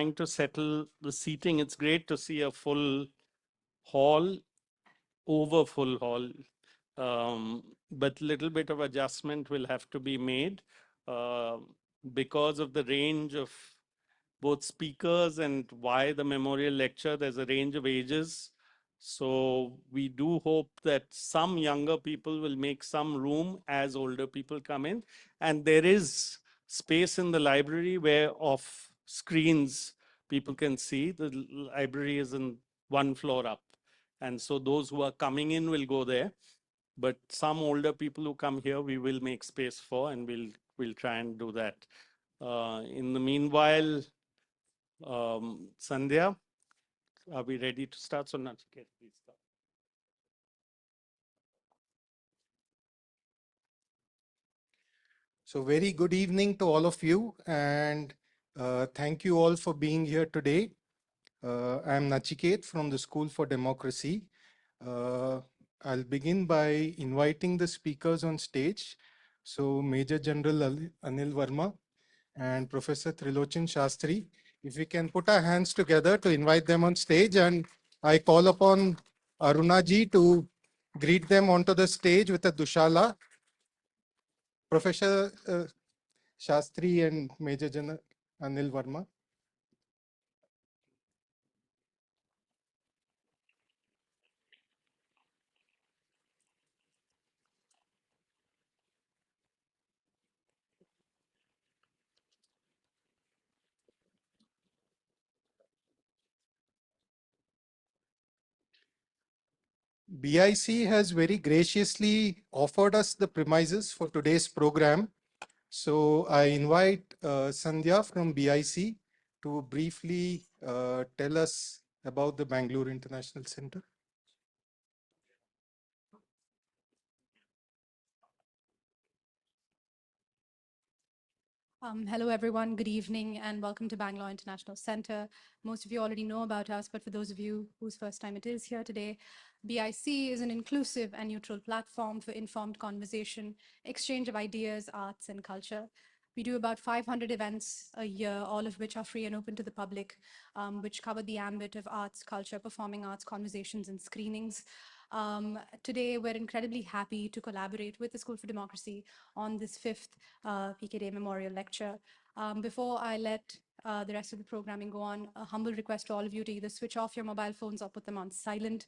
trying to settle the seating. It's great to see a full hall, over full hall. But little bit of adjustment will have to be made uh, because of the range of both speakers and why the memorial lecture. There's a range of ages. So we do hope that some younger people will make some room as older people come in. And there is space in the library where off screens people can see. The library is in one floor up. And so those who are coming in will go there. But some older people who come here, we will make space for, and we'll try and do that. In the meanwhile, Sandhya, are we ready to start? So Nachiket, please start. So very good evening to all of you, and thank you all for being here today. I'm Nachiket from the School for Democracy. I'll begin by inviting the speakers on stage. So Major General Anil Verma and Professor Trilochan Shastri, if we can put our hands together to invite them on stage, and I call upon Aruna ji to greet them onto the stage with a Dushala. Professor Shastri and Major General Anil Verma. BIC has very graciously offered us the premises for today's program. So I invite Sandhya from BIC to briefly tell us about the Bangalore International Center. Hello, everyone. Good evening and welcome to Bangalore International Center. Most of you already know about us, but for those of you whose first time it is here today, BIC is an inclusive and neutral platform for informed conversation, exchange of ideas, arts, and culture. We do about 500 events a year, all of which are free and open to the public, which cover the ambit of arts, culture, performing arts, conversations, and screenings. Today, we're incredibly happy to collaborate with the School for Democracy on this fifth PK Memorial Lecture. Before I let the rest of the programming go on, a humble request to all of you to either switch off your mobile phones or put them on silent.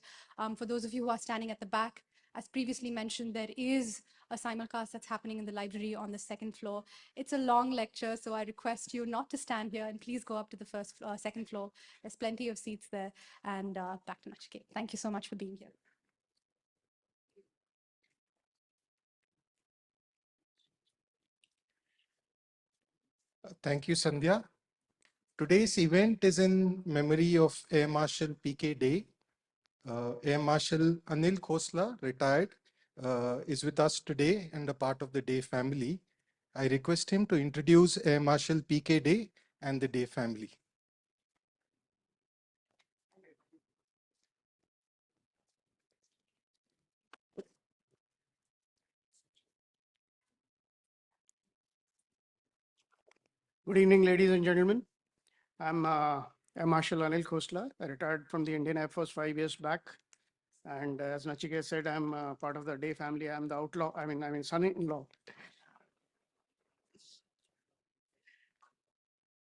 For those of you who are standing at the back, as previously mentioned, there is a simulcast that's happening in the library on the second floor. It's a long lecture, so I request you not to stand here and please go up to the second floor. There's plenty of seats there. And back to Nachiket. Thank you so much for being here. Thank you, Sandhya. Today's event is in memory of Air Marshal PK Dey. Air Marshal Anil Khosla, retired, is with us today and a part of the Dey family. I request him to introduce Air Marshal PK Dey and the Dey family. Good evening, ladies and gentlemen. I'm Air Marshal Anil Khosla. I retired from the Indian Air Force 5 years back. And as Nachiket said, I'm part of the Dey family. I'm the outlaw, I mean son-in-law.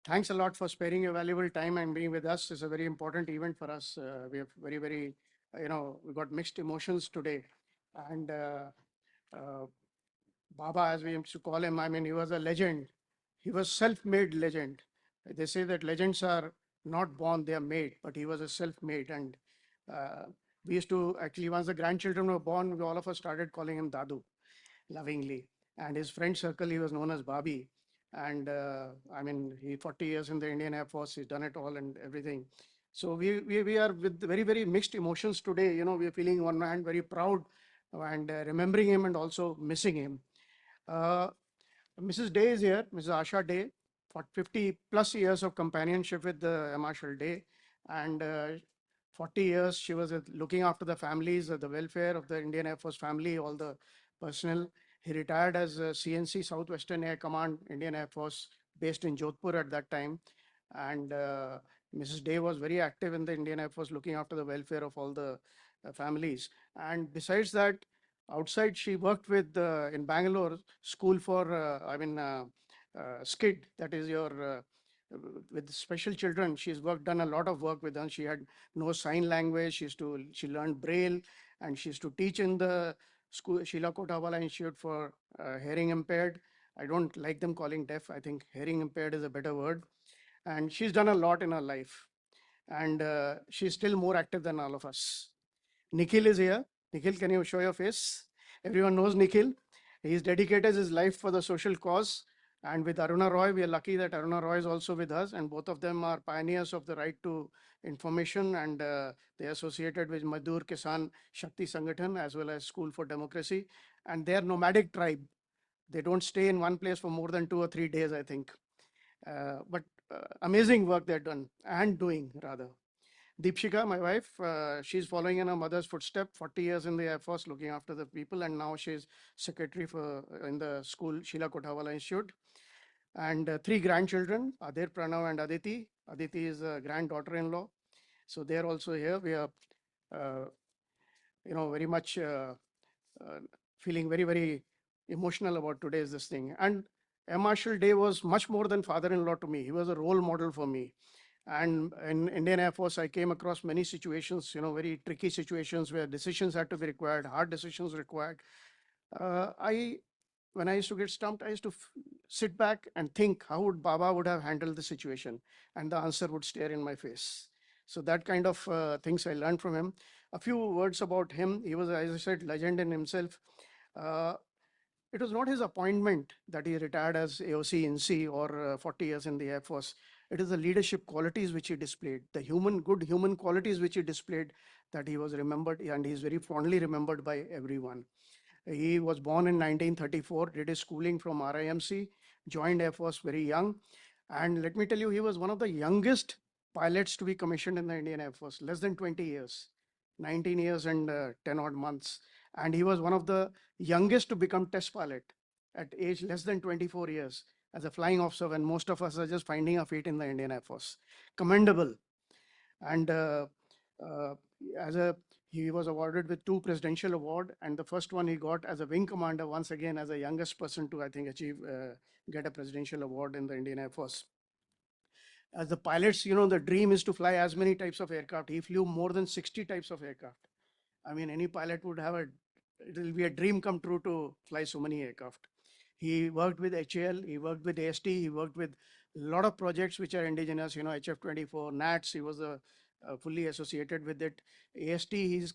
Thanks a lot for sparing your valuable time and being with us. It's a very important event for us. We have very, we got mixed emotions today. And Baba, as we used to call him, I mean, he was a legend. He was self-made legend. They say that legends are not born, they are made, but he was a self-made. And we used to actually, once the grandchildren were born, we all of us started calling him Dadu lovingly. And his friend circle, he was known as Babi. And I mean, he 40 years in the Indian Air Force, he's done it all and everything. So we are with very mixed emotions today. You know, we are feeling on one hand very proud and remembering him and also missing him. Mrs. Dey is here, Mrs. Asha Dey, for 50 plus years of companionship with the Air Marshal Dey. And 40 years she was looking after the families, the welfare of the Indian Air Force family, all the personnel. He retired as CNC Southwestern Air Command, Indian Air Force, based in Jodhpur at that time. And Mrs. Day was very active in the Indian Air Force, looking after the welfare of all the families. And besides that, outside she worked with in Bangalore school for SKID, that is your with special children. She's done a lot of work with them. She had no sign language. She learned Braille, and she used to teach in the school Sheila Kotawala Institute for hearing impaired. I don't like them calling deaf. I think hearing impaired is a better word. And she's done a lot in her life, and she's still more active than all of us. Nikhil is here. Nikhil, can you show your face? Everyone knows Nikhil. He's dedicated his life for the social cause. And with Aruna Roy, we are lucky that Aruna Roy is also with us, and both of them are pioneers of the right to information, and they are associated with Madur Kisan Shakti Sangathan as well as School for Democracy. And they are nomadic tribe. They don't stay in one place for more than 2 or 3 days, I think. But amazing work they're done and doing rather. Deepshika, my wife, she's following in her mother's footstep, 40 years in the Air Force, looking after the people, and now she's secretary for in the school, Sheila Kotawala Institute. And 3 grandchildren, Adir, Pranav, and Aditi. Aditi is a granddaughter-in-law. So they're also here. We are, very much feeling very, very emotional about today's this thing. And Air Marshal Day was much more than father-in-law to me. He was a role model for me. And in Indian Air Force, I came across many situations, very tricky situations where decisions had to be required, hard decisions required. When I used to get stumped, I used to sit back and think, how would Baba would have handled the situation? And the answer would stare in my face. So that kind of things I learned from him. A few words about him. He was, as I said, legend in himself. It was not his appointment that he retired as AOC in C or 40 years in the Air Force. It is the leadership qualities which he displayed, the good human qualities which he displayed, that he was remembered, and he is very fondly remembered by everyone. He was born in 1934, did his schooling from RIMC, joined Air Force very young. And let me tell you, he was one of the youngest pilots to be commissioned in the Indian Air Force, less than 20 years, 19 years and 10 odd months. And he was one of the youngest to become test pilot at age less than 24 years as a flying officer, when most of us are just finding our feet in the Indian Air Force. Commendable. And as a he was awarded with 2 presidential award, and the first one he got as a wing commander, once again as the youngest person to, I think, get a presidential award in the Indian Air Force. As the pilots, the dream is to fly as many types of aircraft. He flew more than 60 types of aircraft. I mean, any pilot would have it will be a dream come true to fly so many aircraft. He worked with HAL, he worked with AST, he worked with a lot of projects which are indigenous, HF-24, NATS, he was fully associated with it. AST, he's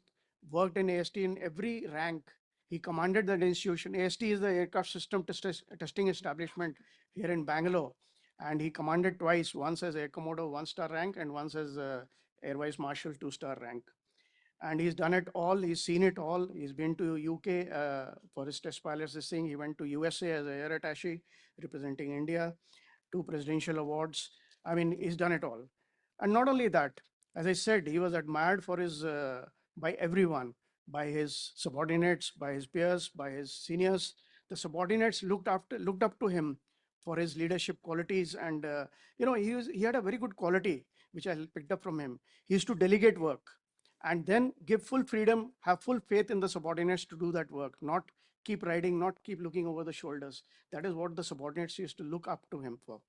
worked in AST in every rank. He commanded that institution. AST is the aircraft system testing establishment here in Bangalore. And he commanded twice, once as Air Commodore 1-star rank and once as Air Vice Marshal 2-star rank. And he's done it all. He's seen it all. He's been to UK for his test pilots this thing. He went to USA as a air attaché representing India, 2 presidential awards. I mean, he's done it all. And not only that, as I said, he was admired for his by everyone, by his subordinates, by his peers, by his seniors. The subordinates looked up to him for his leadership qualities, and he had a very good quality which I picked up from him. He used to delegate work and then give full freedom, have full faith in the subordinates to do that work, not keep riding, not keep looking over the shoulders. That is what the subordinates used to look up to him for.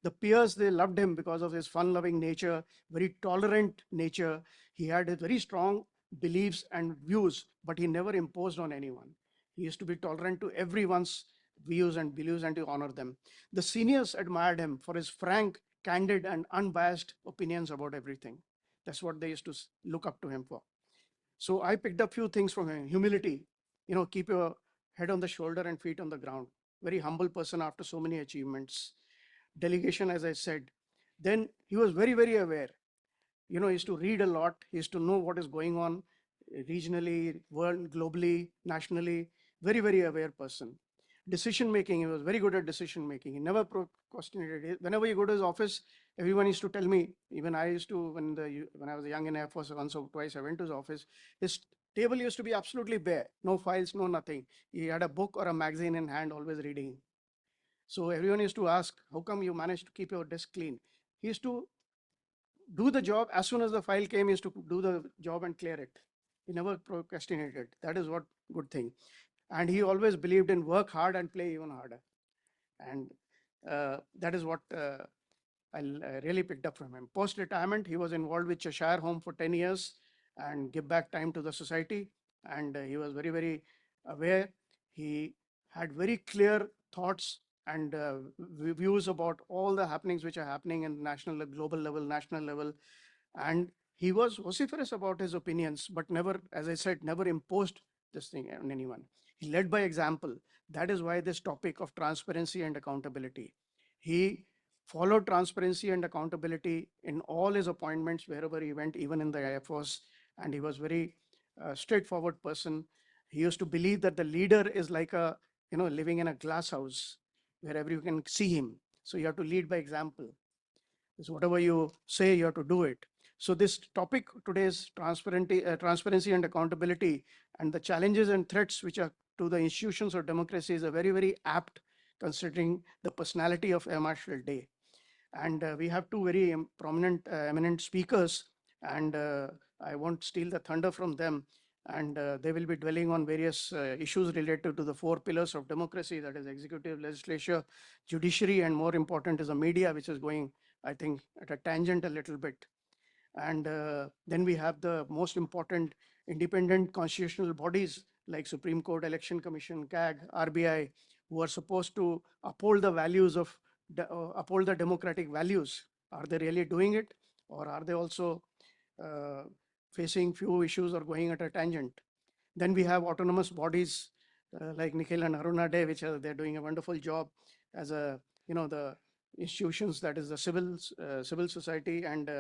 The peers, they loved him because of his fun-loving nature, very tolerant nature. He had very strong beliefs and views, but he never imposed on anyone. He used to be tolerant to everyone's views and beliefs and to honor them. The seniors admired him for his frank, candid, and unbiased opinions about everything. That's what they used to look up to him for. So I picked up few things from him. Humility, keep your head on the shoulder and feet on the ground. Very humble person after so many achievements. Delegation, as I said. Then he was very, very aware. He used to read a lot. He used to know what is going on regionally, world, globally, nationally. Very, very aware person. Decision making, he was very good at decision making. He never procrastinated. Whenever you go to his office, everyone used to tell me, even I used to, when I was young in Air Force, once or twice I went to his office, his table used to be absolutely bare, no files, no nothing. He had a book or a magazine in hand, always reading. So everyone used to ask, how come you managed to keep your desk clean? he used to do the job as soon as the file came. He used to do the job and clear it. He never procrastinated. That is what good thing. And he always believed in work hard and play even harder. And that is what I really picked up from him. Post retirement, he was involved with Cheshire Home for 10 years and give back time to the society. And he was very, very aware. He had very clear thoughts and views about all the happenings which are happening in national, global level, national level. And he was vociferous about his opinions, but never, as I said, never imposed this thing on anyone. He led by example. That is why this topic of transparency and accountability. He followed transparency and accountability in all his appointments wherever he went, even in the Air Force. And he was very straightforward person. He used to believe that the leader is like a, living in a glass house wherever you can see him. So you have to lead by example. So whatever you say, you have to do it. So this topic today is transparency and accountability, and the challenges and threats which are to the institutions of democracy is a very, very apt considering the personality of Air Marshal Day. And we have two very prominent, eminent speakers, and I won't steal the thunder from them. And they will be dwelling on various issues related to the four pillars of democracy, that is executive, legislature, judiciary, and more important is the media, which is going, I think, at a tangent a little bit. And then we have the most important independent constitutional bodies like Supreme Court, Election Commission, CAG, RBI, who are supposed to uphold the values of, uphold the democratic values. Are they really doing it? Or are they also facing few issues or going at a tangent? Then we have autonomous bodies like Nikhil and Aruna Day, which they're doing a wonderful job as a, the institutions, that is the civil society, and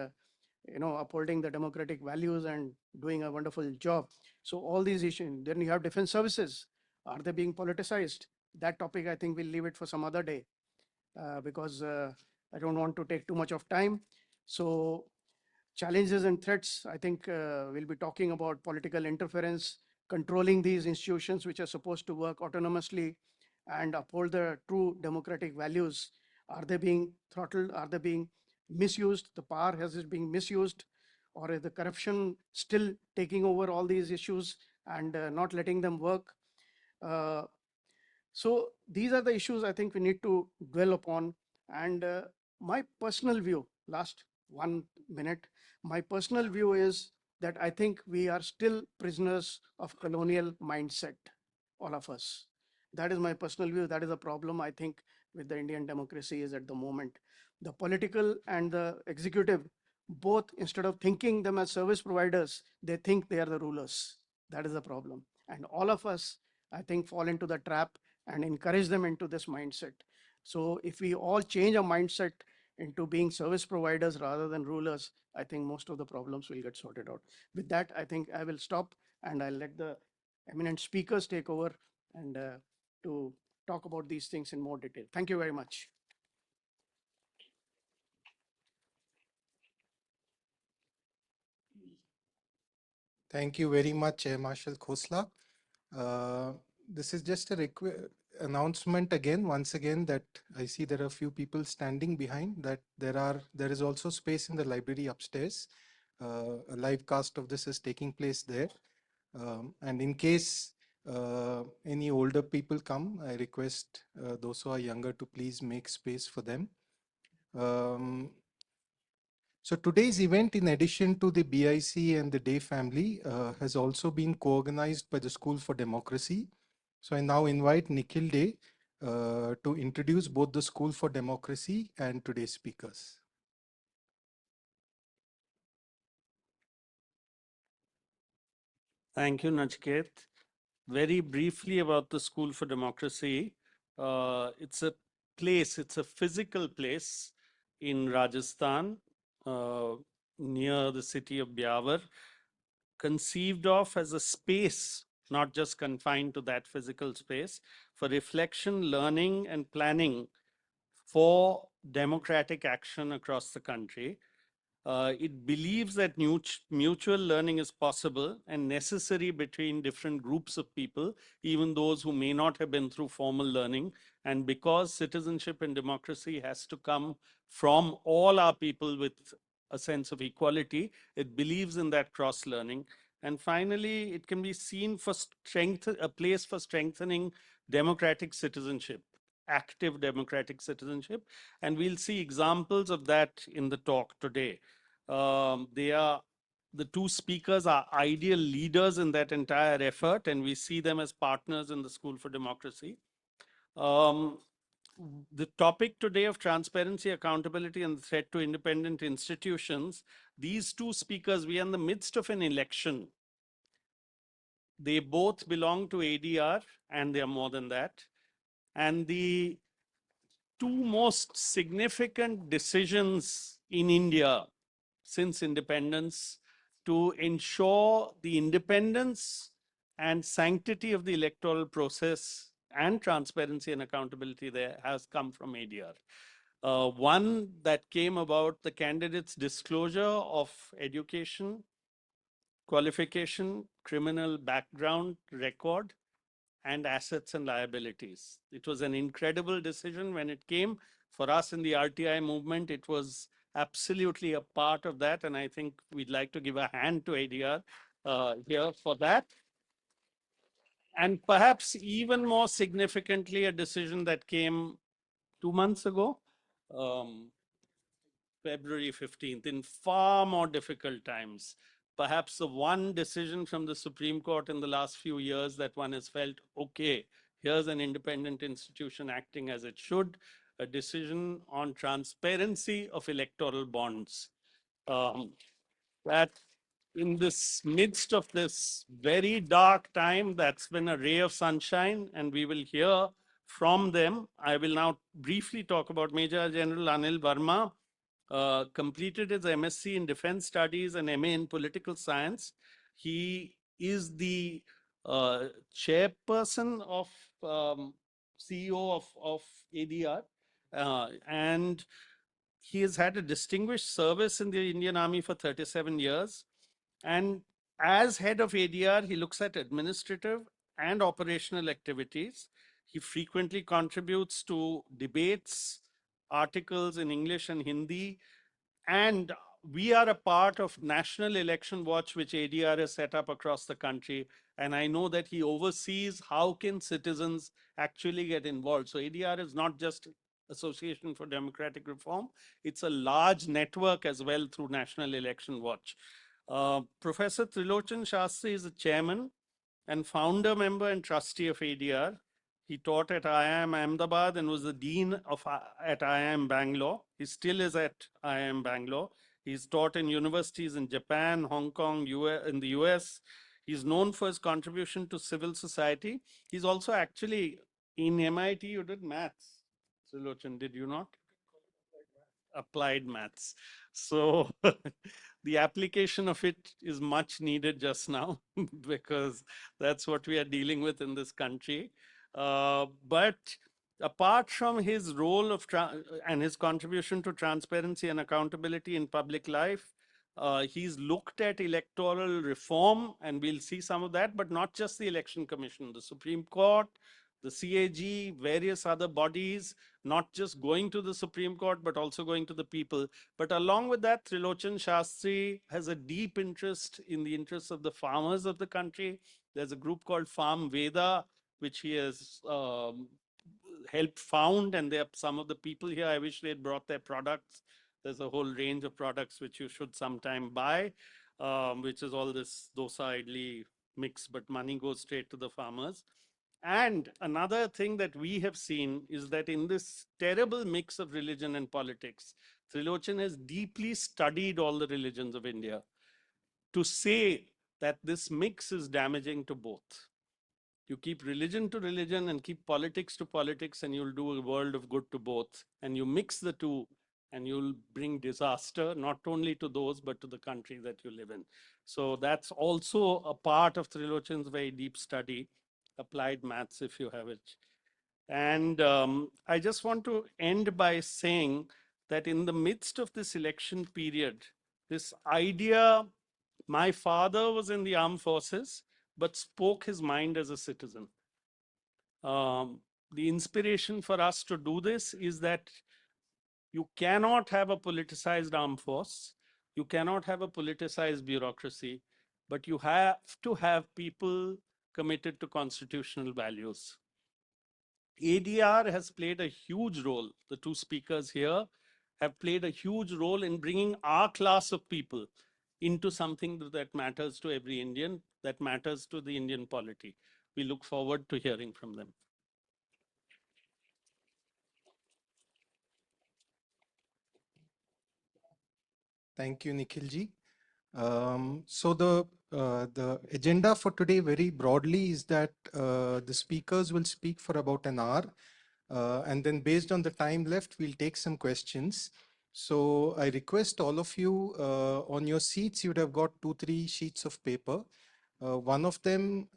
upholding the democratic values and doing a wonderful job. So all these issues. Then you have defense services. Are they being politicized? That topic, I think we'll leave it for some other day because I don't want to take too much of time. So challenges and threats, I think we'll be talking about political interference, controlling these institutions which are supposed to work autonomously and uphold the true democratic values. Are they being throttled? Are they being misused? The power has it being misused, or is the corruption still taking over all these issues and not letting them work? So these are the issues I think we need to dwell upon. And my personal view, last 1 minute, my personal view is that I think we are still prisoners of colonial mindset, all of us. That is my personal view. That is a problem I think with the Indian democracy is at the moment. The political and the executive, both, instead of thinking them as service providers, they think they are the rulers. That is the problem. And all of us, I think, fall into the trap and encourage them into this mindset. So if we all change our mindset into being service providers rather than rulers, I think most of the problems will get sorted out. With that, I think I will stop and I'll let the eminent speakers take over and to talk about these things in more detail. Thank you very much. Thank you very much, Air Marshal Khosla. This is just a announcement again, once again, that I see there are a few people standing behind, that there is also space in the library upstairs. A live cast of this is taking place there. And in case any older people come, I request those who are younger to please make space for them. So today's event, in addition to the BIC and the Day family, has also been co-organized by the School for Democracy. So I now invite Nikhil Day to introduce both the School for Democracy and today's speakers. Thank you, Nachiket. Very briefly about the School for Democracy. It's a place, it's a physical place in Rajasthan, near the city of Byawar, conceived of as a space, not just confined to that physical space, for reflection, learning, and planning for democratic action across the country. It believes that mutual learning is possible and necessary between different groups of people, even those who may not have been through formal learning. And because citizenship and democracy has to come from all our people with a sense of equality, it believes in that cross learning. And finally, it can be seen for a place for strengthening democratic citizenship, active democratic citizenship. And we'll see examples of that in the talk today. The two speakers are ideal leaders in that entire effort, and we see them as partners in the School for Democracy. The topic today of transparency, accountability, and the threat to independent institutions, these two speakers, we are in the midst of an election. They both belong to ADR, and they are more than that. And the two most significant decisions in India since independence to ensure the independence and sanctity of the electoral process and transparency and accountability there has come from ADR. One that came about the candidates' disclosure of education, qualification, criminal background record, and assets and liabilities. It was an incredible decision when it came. For us in the RTI movement, it was absolutely a part of that. And I think we'd like to give a hand to ADR here for that. And perhaps even more significantly, a decision that came 2 months ago, February 15th, in far more difficult times. Perhaps the one decision from the Supreme Court in the last few years that one has felt, okay, here's an independent institution acting as it should, a decision on transparency of electoral bonds. That in this midst of this very dark time, that's been a ray of sunshine, and we will hear from them. I will now briefly talk about Major General Anil Verma, completed his MSc in Defense Studies and MA in Political Science. He is the chairperson of CEO of ADR, and he has had a distinguished service in the Indian Army for 37 years. And as head of ADR, he looks at administrative and operational activities. He frequently contributes to debates, articles in English and Hindi, and we are a part of National Election Watch, which ADR has set up across the country. And I know that he oversees how can citizens actually get involved. So ADR is not just Association for Democratic Reform. It's a large network as well through National Election Watch. Professor Trilochan Shastri is the chairman and founder member and trustee of ADR. He taught at IIM Ahmedabad and was the dean of at IIM Bangalore. He still is at IIM Bangalore. He's taught in universities in Japan, Hong Kong, in the US. He's known for his contribution to civil society. He's also actually in MIT, you did maths. Trilochan, did you not? Applied maths. So the application of it is much needed just now because that's what we are dealing with in this country. But apart from his role of and his contribution to transparency and accountability in public life, he's looked at electoral reform, and we'll see some of that, but not just the Election Commission, the Supreme Court, the CAG, various other bodies, not just going to the Supreme Court, but also going to the people. But along with that, Trilochan Shastri has a deep interest in the interests of the farmers of the country. There's a group called Farm Veda, which he has helped found, and there are some of the people here, I wish they'd brought their products. There's a whole range of products which you should sometime buy, which is all this dosa idli mix, but money goes straight to the farmers. And another thing that we have seen is that in this terrible mix of religion and politics, Trilochan has deeply studied all the religions of India to say that this mix is damaging to both. You keep religion to religion and keep politics to politics, and you'll do a world of good to both. And you mix the two, and you'll bring disaster, not only to those, but to the country that you live in. So that's also a part of Trilochan's very deep study, applied maths, if you have it. And I just want to end by saying that in the midst of this election period, This idea, my father was in the armed forces, but spoke his mind as a citizen. The inspiration for us to do this is that you cannot have a politicized armed force. You cannot have a politicized bureaucracy, but you have to have people committed to constitutional values. ADR has played a huge role. The two speakers here have played a huge role in bringing our class of people into something that matters to every Indian, that matters to the Indian polity. We look forward to hearing from them. Thank you, Nikhilji. So the agenda for today very broadly is that the speakers will speak for about an hour. And then based on the time left, we'll take some questions. So I request all of you on your seats, you'd have got 2-3 sheets of paper. One of them,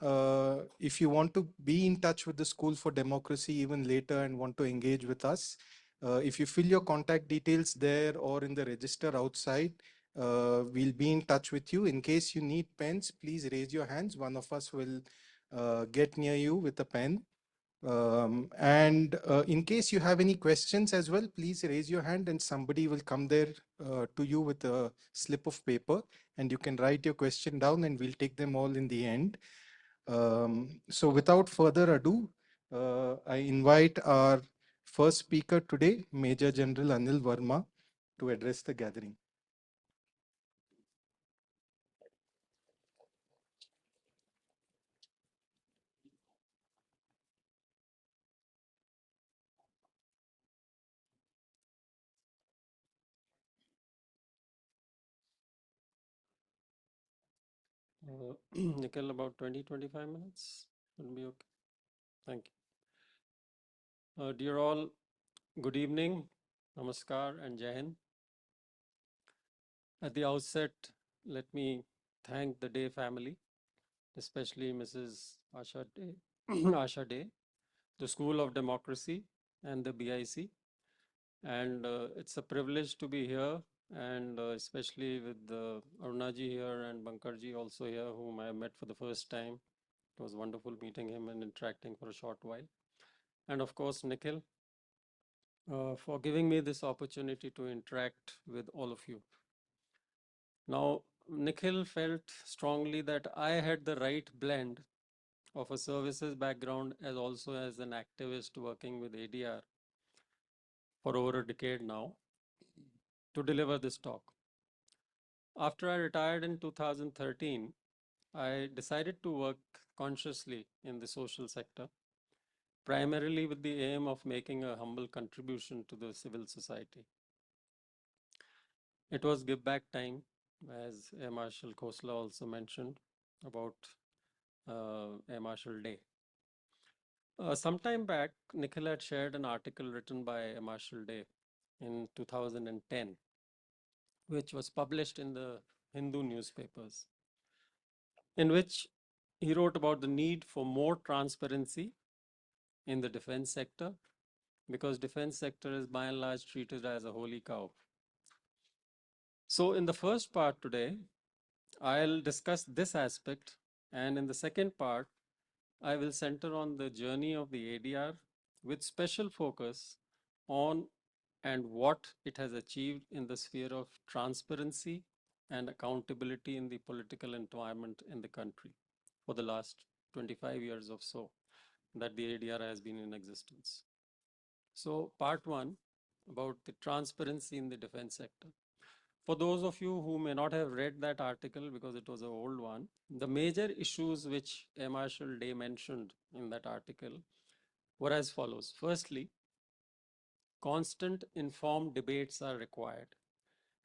if you want to be in touch with the School for Democracy even later and want to engage with us, if you fill your contact details there or in the register outside, we'll be in touch with you. In case you need pens, please raise your hands. One of us will get near you with a pen. And in case you have any questions as well, please raise your hand and somebody will come there to you with a slip of paper and you can write your question down and we'll take them all in the end. So without further ado, I invite our first speaker today, Major General Anil Verma, to address the gathering. Nikhil, about 20-25 minutes will be okay. Thank you. Dear all, good evening, namaskar and Jai Hind. At the outset, let me thank the Day family, especially Mrs. Asha Day, Asha Day, the School of Democracy and the BIC. And it's a privilege to be here, and especially with Arunaji here and Bankarji also here, whom I met for the first time. It was wonderful meeting him and interacting for a short while. And of course, Nikhil, for giving me this opportunity to interact with all of you. Now, Nikhil felt strongly that I had the right blend of a services background as also as an activist working with ADR for over a decade now to deliver this talk. After I retired in 2013, I decided to work consciously in the social sector, primarily with the aim of making a humble contribution to the civil society. It was give back time, as Air Marshal Khosla also mentioned about Air Marshal Day. Some time back, Nikhil had shared an article written by Air Marshal Day in 2010, which was published in the Hindu newspapers, in which he wrote about the need for more transparency in the defense sector, because defense sector is by and large treated as a holy cow. So in the first part today, I'll discuss this aspect, and in the second part, I will center on the journey of the ADR with special focus on and what it has achieved in the sphere of transparency and accountability in the political environment in the country for the last 25 years or so that the ADR has been in existence. So part one, about the transparency in the defense sector. For those of you who may not have read that article because it was an old one, the major issues which Air Marshal Day mentioned in that article were as follows. Firstly, constant informed debates are required,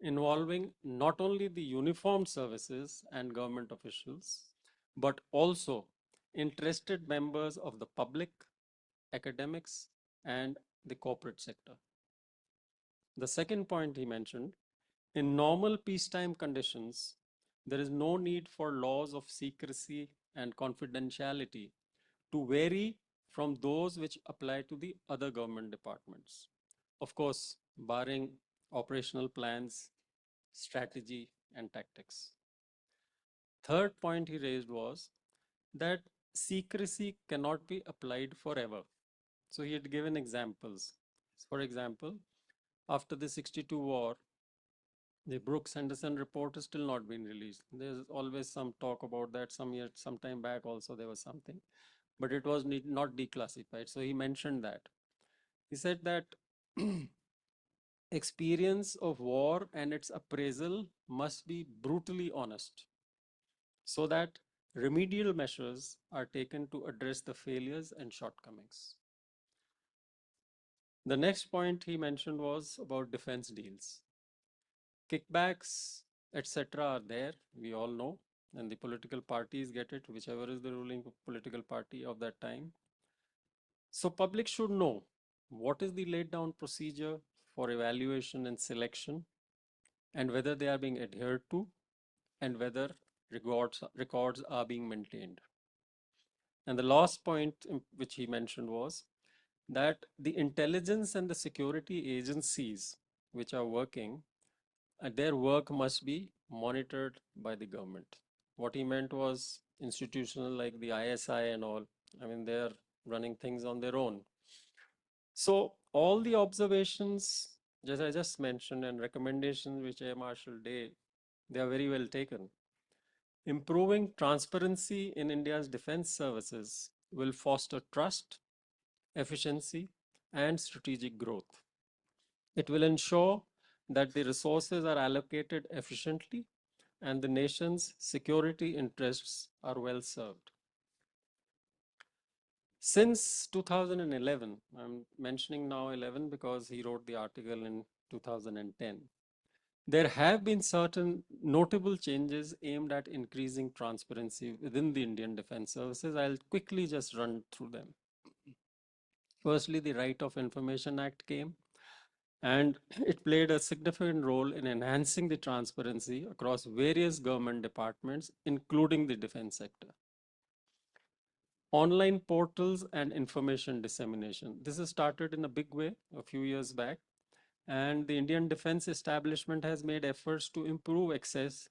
involving not only the uniformed services and government officials, but also interested members of the public, academics, and the corporate sector. The second point he mentioned, in normal peacetime conditions, there is no need for laws of secrecy and confidentiality to vary from those which apply to the other government departments. Of course, barring operational plans, strategy, and tactics. Third point he raised was that secrecy cannot be applied forever. So he had given examples. For example, after the 62 war, the Brooks Henderson report has still not been released. There's always some talk about that. Some time back also there was something, but it was not declassified. So he mentioned that. He said that experience of war and its appraisal must be brutally honest so that remedial measures are taken to address the failures and shortcomings. The next point he mentioned was about defense deals. Kickbacks, etc. are there, we all know, and the political parties get it, whichever is the ruling political party of that time. So public should know what is the laid down procedure for evaluation and selection, and whether they are being adhered to, and whether records are being maintained. And the last point which he mentioned was that the intelligence and the security agencies which are working, their work must be monitored by the government. What he meant was institutional like the ISI and all. I mean, they're running things on their own. So all the observations, as I just mentioned, and recommendations which Air Marshal Day, they are very well taken. Improving transparency in India's defense services will foster trust, efficiency, and strategic growth. It will ensure that the resources are allocated efficiently and the nation's security interests are well served. Since 2011, I'm mentioning now 11 because he wrote the article in 2010, there have been certain notable changes aimed at increasing transparency within the Indian Defense Services. I'll quickly just run through them. Firstly, the Right of Information Act came, and it played a significant role in enhancing the transparency across various government departments, including the defense sector. Online portals and information dissemination. This has started in a big way a few years back, and the Indian Defense Establishment has made efforts to improve access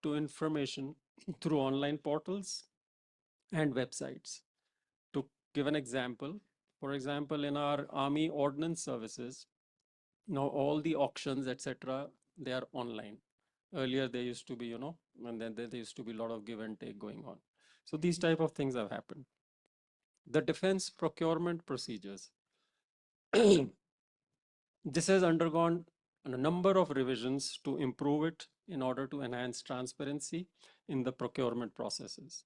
to information through online portals and websites. To give an example, for example, in our Army Ordnance Services, now all the auctions, etc., they are online. Earlier, they used to be, and then there used to be a lot of give and take going on. So these type of things have happened. The defense procurement procedures. This has undergone a number of revisions to improve it in order to enhance transparency in the procurement processes.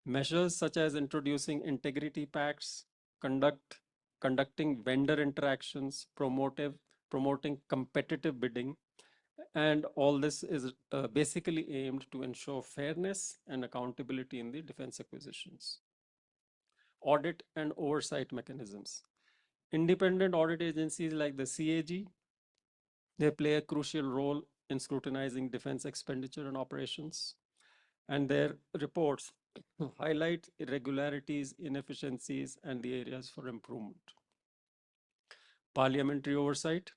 Measures such as introducing integrity pacts, conducting vendor interactions, promoting competitive bidding, and all this is basically aimed to ensure fairness and accountability in the defense acquisitions. Audit and oversight mechanisms. Independent audit agencies like the CAG, they play a crucial role in scrutinizing defense expenditure and operations, and their reports highlight irregularities, inefficiencies, and the areas for improvement. Parliamentary oversight.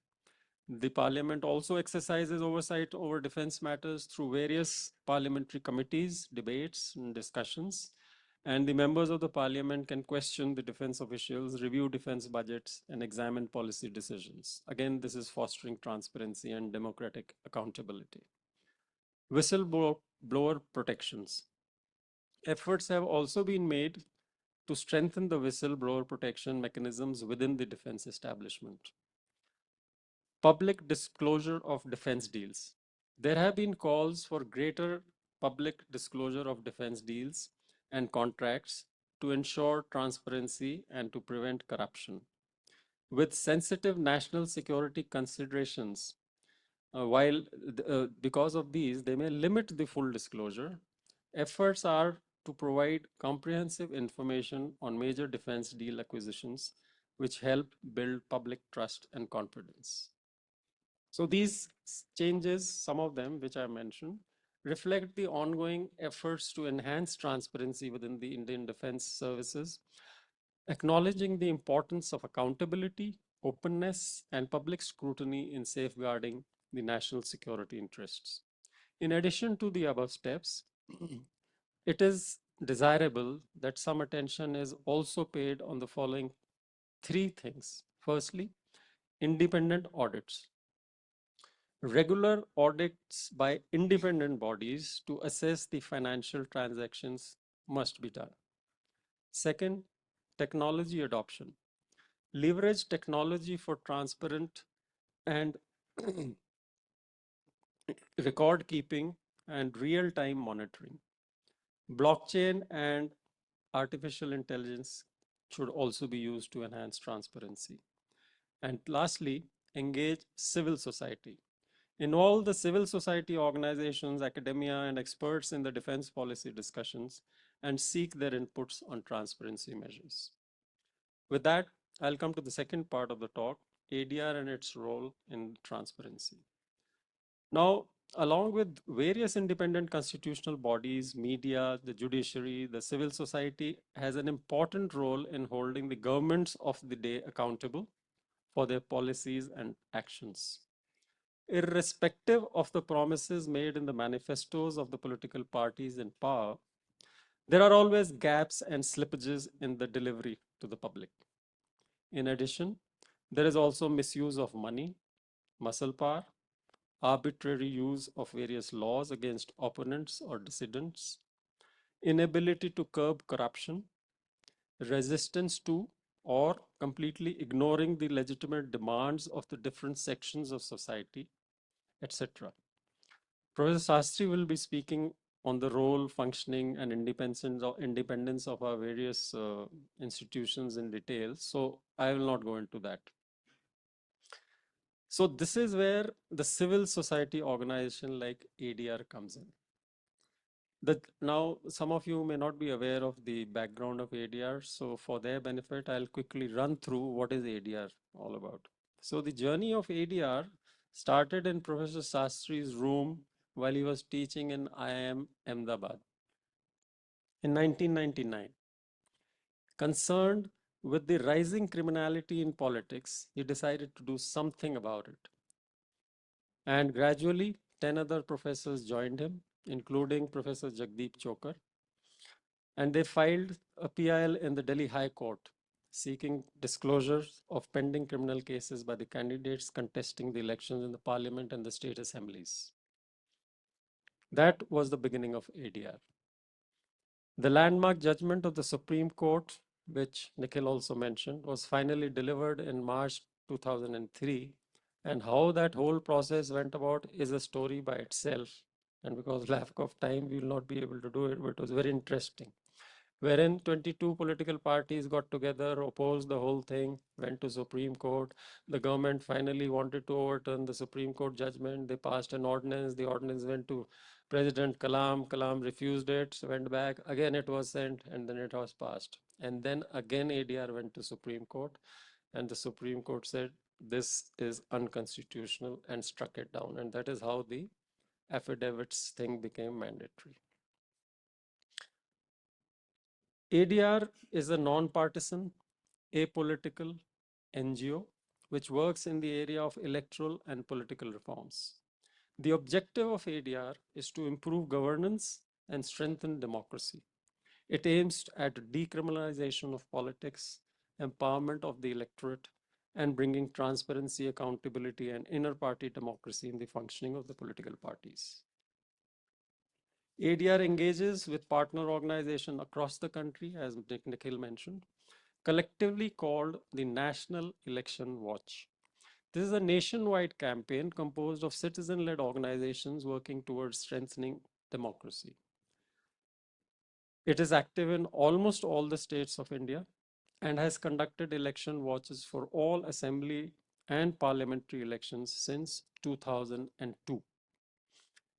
The Parliament also exercises oversight over defense matters through various parliamentary committees, debates, and discussions. And the members of the Parliament can question the defense officials, review defense budgets, and examine policy decisions. Again, this is fostering transparency and democratic accountability. Whistleblower protections. Efforts have also been made to strengthen the whistleblower protection mechanisms within the defense establishment. Public disclosure of defense deals. There have been calls for greater public disclosure of defense deals and contracts to ensure transparency and to prevent corruption. With sensitive national security considerations, because of these, they may limit the full disclosure. Efforts are to provide comprehensive information on major defense deal acquisitions, which help build public trust and confidence. So these changes, some of them which I mentioned, reflect the ongoing efforts to enhance transparency within the Indian Defense Services, acknowledging the importance of accountability, openness, and public scrutiny in safeguarding the national security interests. In addition to the above steps, it is desirable that some attention is also paid on the following three things. Firstly, independent audits. Regular audits by independent bodies to assess the financial transactions must be done. Second, technology adoption. Leverage technology for transparent and record keeping and real-time monitoring. Blockchain and artificial intelligence should also be used to enhance transparency. And lastly, engage civil society. Involve the civil society organizations, academia, and experts in the defense policy discussions and seek their inputs on transparency measures. With that, I'll come to the second part of the talk, ADR and its role in transparency. Now, along with various independent constitutional bodies, media, the judiciary, the civil society has an important role in holding the governments of the day accountable for their policies and actions. Irrespective of the promises made in the manifestos of the political parties in power, there are always gaps and slippages in the delivery to the public. In addition, there is also misuse of money, muscle power, arbitrary use of various laws against opponents or dissidents, inability to curb corruption, resistance to or completely ignoring the legitimate demands of the different sections of society, etc. Professor Sastry will be speaking on the role, functioning, and independence of our various institutions in detail, so I will not go into that. So this is where the civil society organization like ADR comes in. Now, some of you may not be aware of the background of ADR, so for their benefit, I'll quickly run through what is ADR all about. So the journey of ADR started in Professor Sastry's room while he was teaching in IIM Ahmedabad in 1999. Concerned with the rising criminality in politics, he decided to do something about it. And gradually, 10 other professors joined him, including Professor Jagdeep Chokar. And they filed a PIL in the Delhi High Court seeking disclosures of pending criminal cases by the candidates contesting the elections in the parliament and the state assemblies. That was the beginning of ADR. The landmark judgment of the Supreme Court, which Nikhil also mentioned, was finally delivered in March 2003. And how that whole process went about is a story by itself. And because lack of time, we will not be able to do it, but it was very interesting. Wherein 22 political parties got together, opposed the whole thing, went to Supreme Court. The government finally wanted to overturn the Supreme Court judgment. They passed an ordinance. The ordinance went to President Kalam. Kalam refused it, went back. Again, it was sent, and then it was passed. And then again, ADR went to Supreme Court, and the Supreme Court said, this is unconstitutional and struck it down. And that is how the affidavits thing became mandatory. ADR is a non-partisan, apolitical NGO which works in the area of electoral and political reforms. The objective of ADR is to improve governance and strengthen democracy. It aims at decriminalization of politics, empowerment of the electorate, and bringing transparency, accountability, and inner party democracy in the functioning of the political parties. ADR engages with partner organizations across the country, as Nikhil mentioned, collectively called the National Election Watch. This is a nationwide campaign composed of citizen-led organizations working towards strengthening democracy. It is active in almost all the states of India and has conducted election watches for all assembly and parliamentary elections since 2002.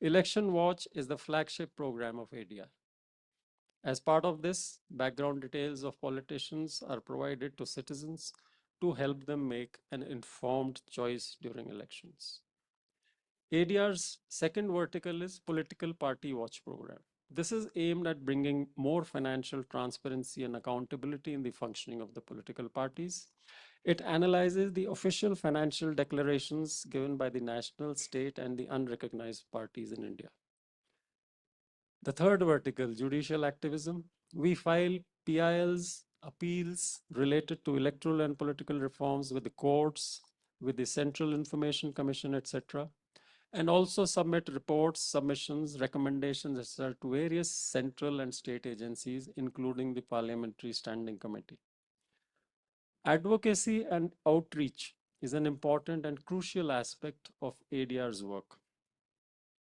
Election Watch is the flagship program of ADR. As part of this, background details of politicians are provided to citizens to help them make an informed choice during elections. ADR's second vertical is Political Party Watch Program. This is aimed at bringing more financial transparency and accountability in the functioning of the political parties. It analyzes the official financial declarations given by the national, state, and the unrecognized parties in India. The third vertical, judicial activism, we file PILs, appeals related to electoral and political reforms with the courts, with the Central Information Commission, etc., and also submit reports, submissions, recommendations, etc., to various central and state agencies, including the Parliamentary Standing Committee. Advocacy and outreach is an important and crucial aspect of ADR's work.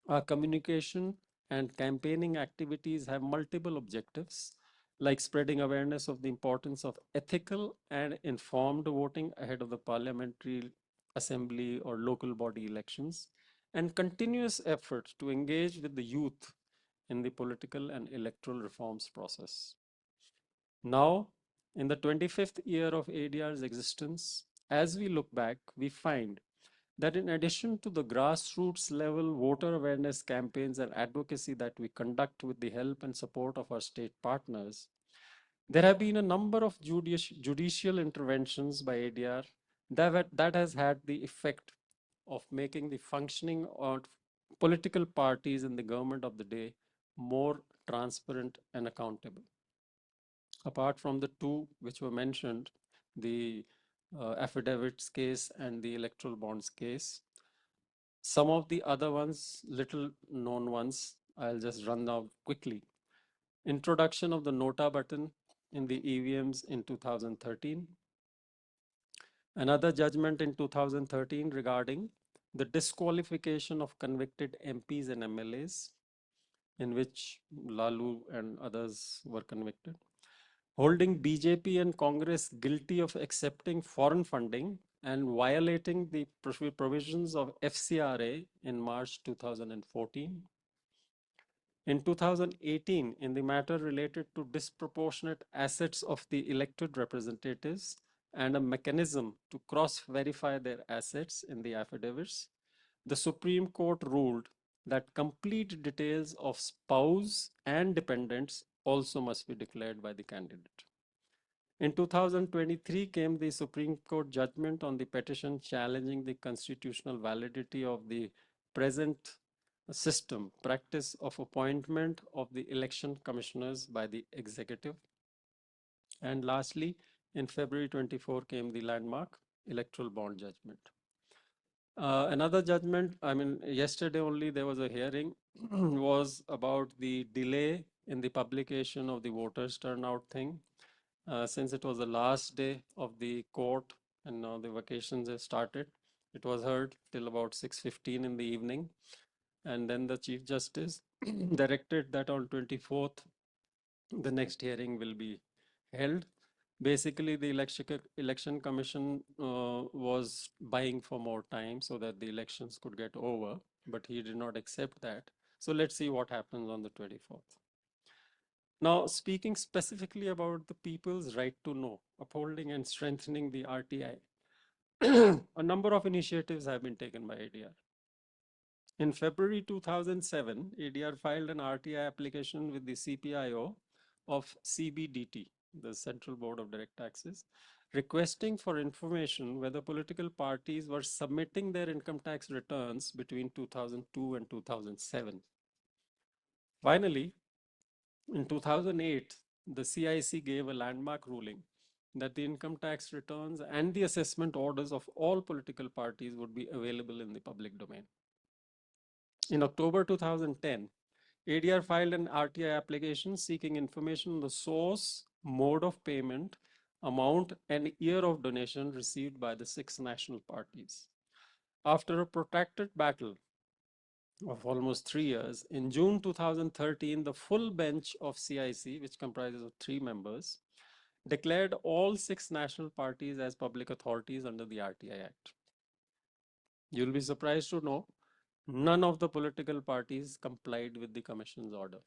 Our communication and campaigning activities have multiple objectives, like spreading awareness of the importance of ethical and informed voting ahead of the parliamentary assembly or local body elections, and continuous effort to engage with the youth in the political and electoral reforms process. Now, in the 25th year of ADR's existence, as we look back, we find that in addition to the grassroots level voter awareness campaigns and advocacy that we conduct with the help and support of our state partners, there have been a number of judicial interventions by ADR that has had the effect of making the functioning of political parties in the government of the day more transparent and accountable. Apart from the two which were mentioned, the affidavits case and the electoral bonds case, some of the other ones, little known ones, I'll just run down quickly. Introduction of the nota button in the EVMs in 2013. Another judgment in 2013 regarding the disqualification of convicted MPs and MLAs, in which Lalu and others were convicted. Holding BJP and Congress guilty of accepting foreign funding and violating the provisions of FCRA in March 2014. In 2018, in the matter related to disproportionate assets of the elected representatives and a mechanism to cross-verify their assets in the affidavits, the Supreme Court ruled that complete details of spouse and dependents also must be declared by the candidate. In 2023 came the Supreme Court judgment on the petition challenging the constitutional validity of the present system, practice of appointment of the election commissioners by the executive. And lastly, in February 24 came the landmark electoral bond judgment. Another judgment, yesterday only there was a hearing, was about the delay in the publication of the voters turnout thing. Since it was the last day of the court and now the vacations have started, it was heard till about 6:15 in the evening. And then the Chief Justice directed that on 24th, the next hearing will be held. Basically, the election commission was buying for more time so that the elections could get over, but he did not accept that. So let's see what happens on the 24th. Now, speaking specifically about the people's right to know, upholding and strengthening the RTI, a number of initiatives have been taken by ADR. In February 2007, ADR filed an RTI application with the CPIO of CBDT, the Central Board of Direct Taxes, requesting for information whether political parties were submitting their income tax returns between 2002 and 2007. Finally, in 2008, the CIC gave a landmark ruling that the income tax returns and the assessment orders of all political parties would be available in the public domain. In October 2010, ADR filed an RTI application seeking information on the source, mode of payment, amount, and year of donation received by the 6 national parties. After a protracted battle of almost 3 years, in June 2013, the full bench of CIC, which comprises of 3 members, declared all 6 national parties as public authorities under the RTI Act. You'll be surprised to know none of the political parties complied with the Commission's order.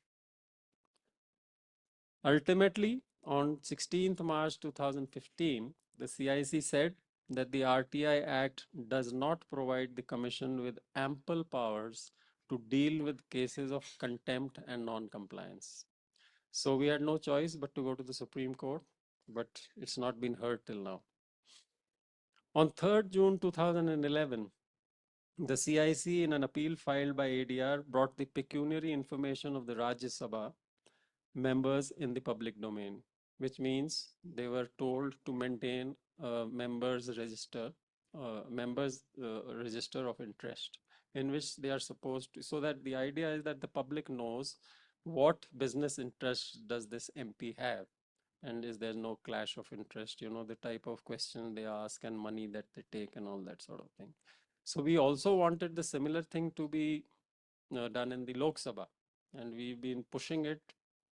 Ultimately, on 16th March 2015, the CIC said that the RTI Act does not provide the Commission with ample powers to deal with cases of contempt and non-compliance. So we had no choice but to go to the Supreme Court, but it's not been heard till now. On 3rd June 2011, The CIC, in an appeal filed by ADR, brought the pecuniary information of the Rajya Sabha members in the public domain, which means they were told to maintain a members register of interest, in which they are supposed to, so that the idea is that the public knows what business interest does this MP have, and is there no clash of interest, the type of question they ask and money that they take and all that sort of thing. So we also wanted the similar thing to be done in the Lok Sabha, and we've been pushing it,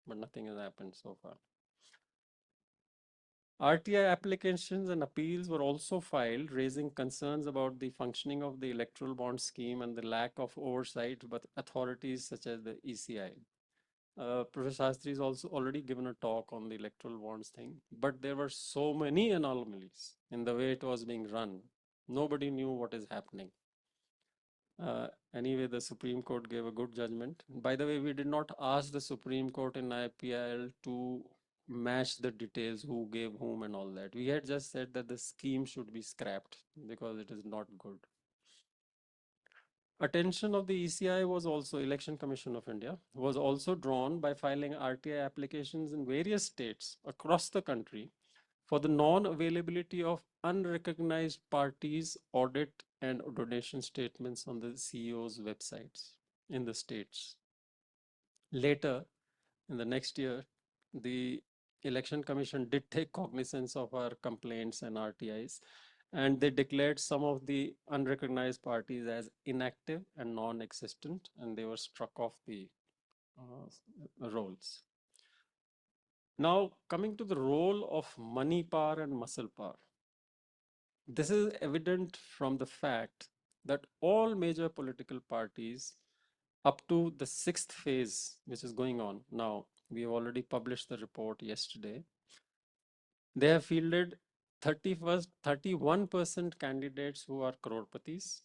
but nothing has happened so far. RTI applications and appeals were also filed, raising concerns about the functioning of the electoral bond scheme and the lack of oversight by authorities such as the ECI. Professor Sastry has also already given a talk on the electoral bonds thing, but there were so many anomalies in the way it was being run. Nobody knew what is happening. Anyway, the Supreme Court gave a good judgment. By the way, we did not ask the Supreme Court in IPIL to match the details, who gave whom and all that. We had just said that the scheme should be scrapped because it is not good. Attention of the ECI was also, Election Commission of India, was also drawn by filing RTI applications in various states across the country for the non-availability of unrecognized parties' audit and donation statements on the CEO's websites in the states. Later, in the next year, the Election Commission did take cognizance of our complaints and RTIs, and they declared some of the unrecognized parties as inactive and non-existent, and they were struck off the rolls. Now, coming to the role of money power and muscle power. This is evident from the fact that all major political parties up to the 6th phase, which is going on now, we have already published the report yesterday. They have fielded 31% candidates who are crorpatis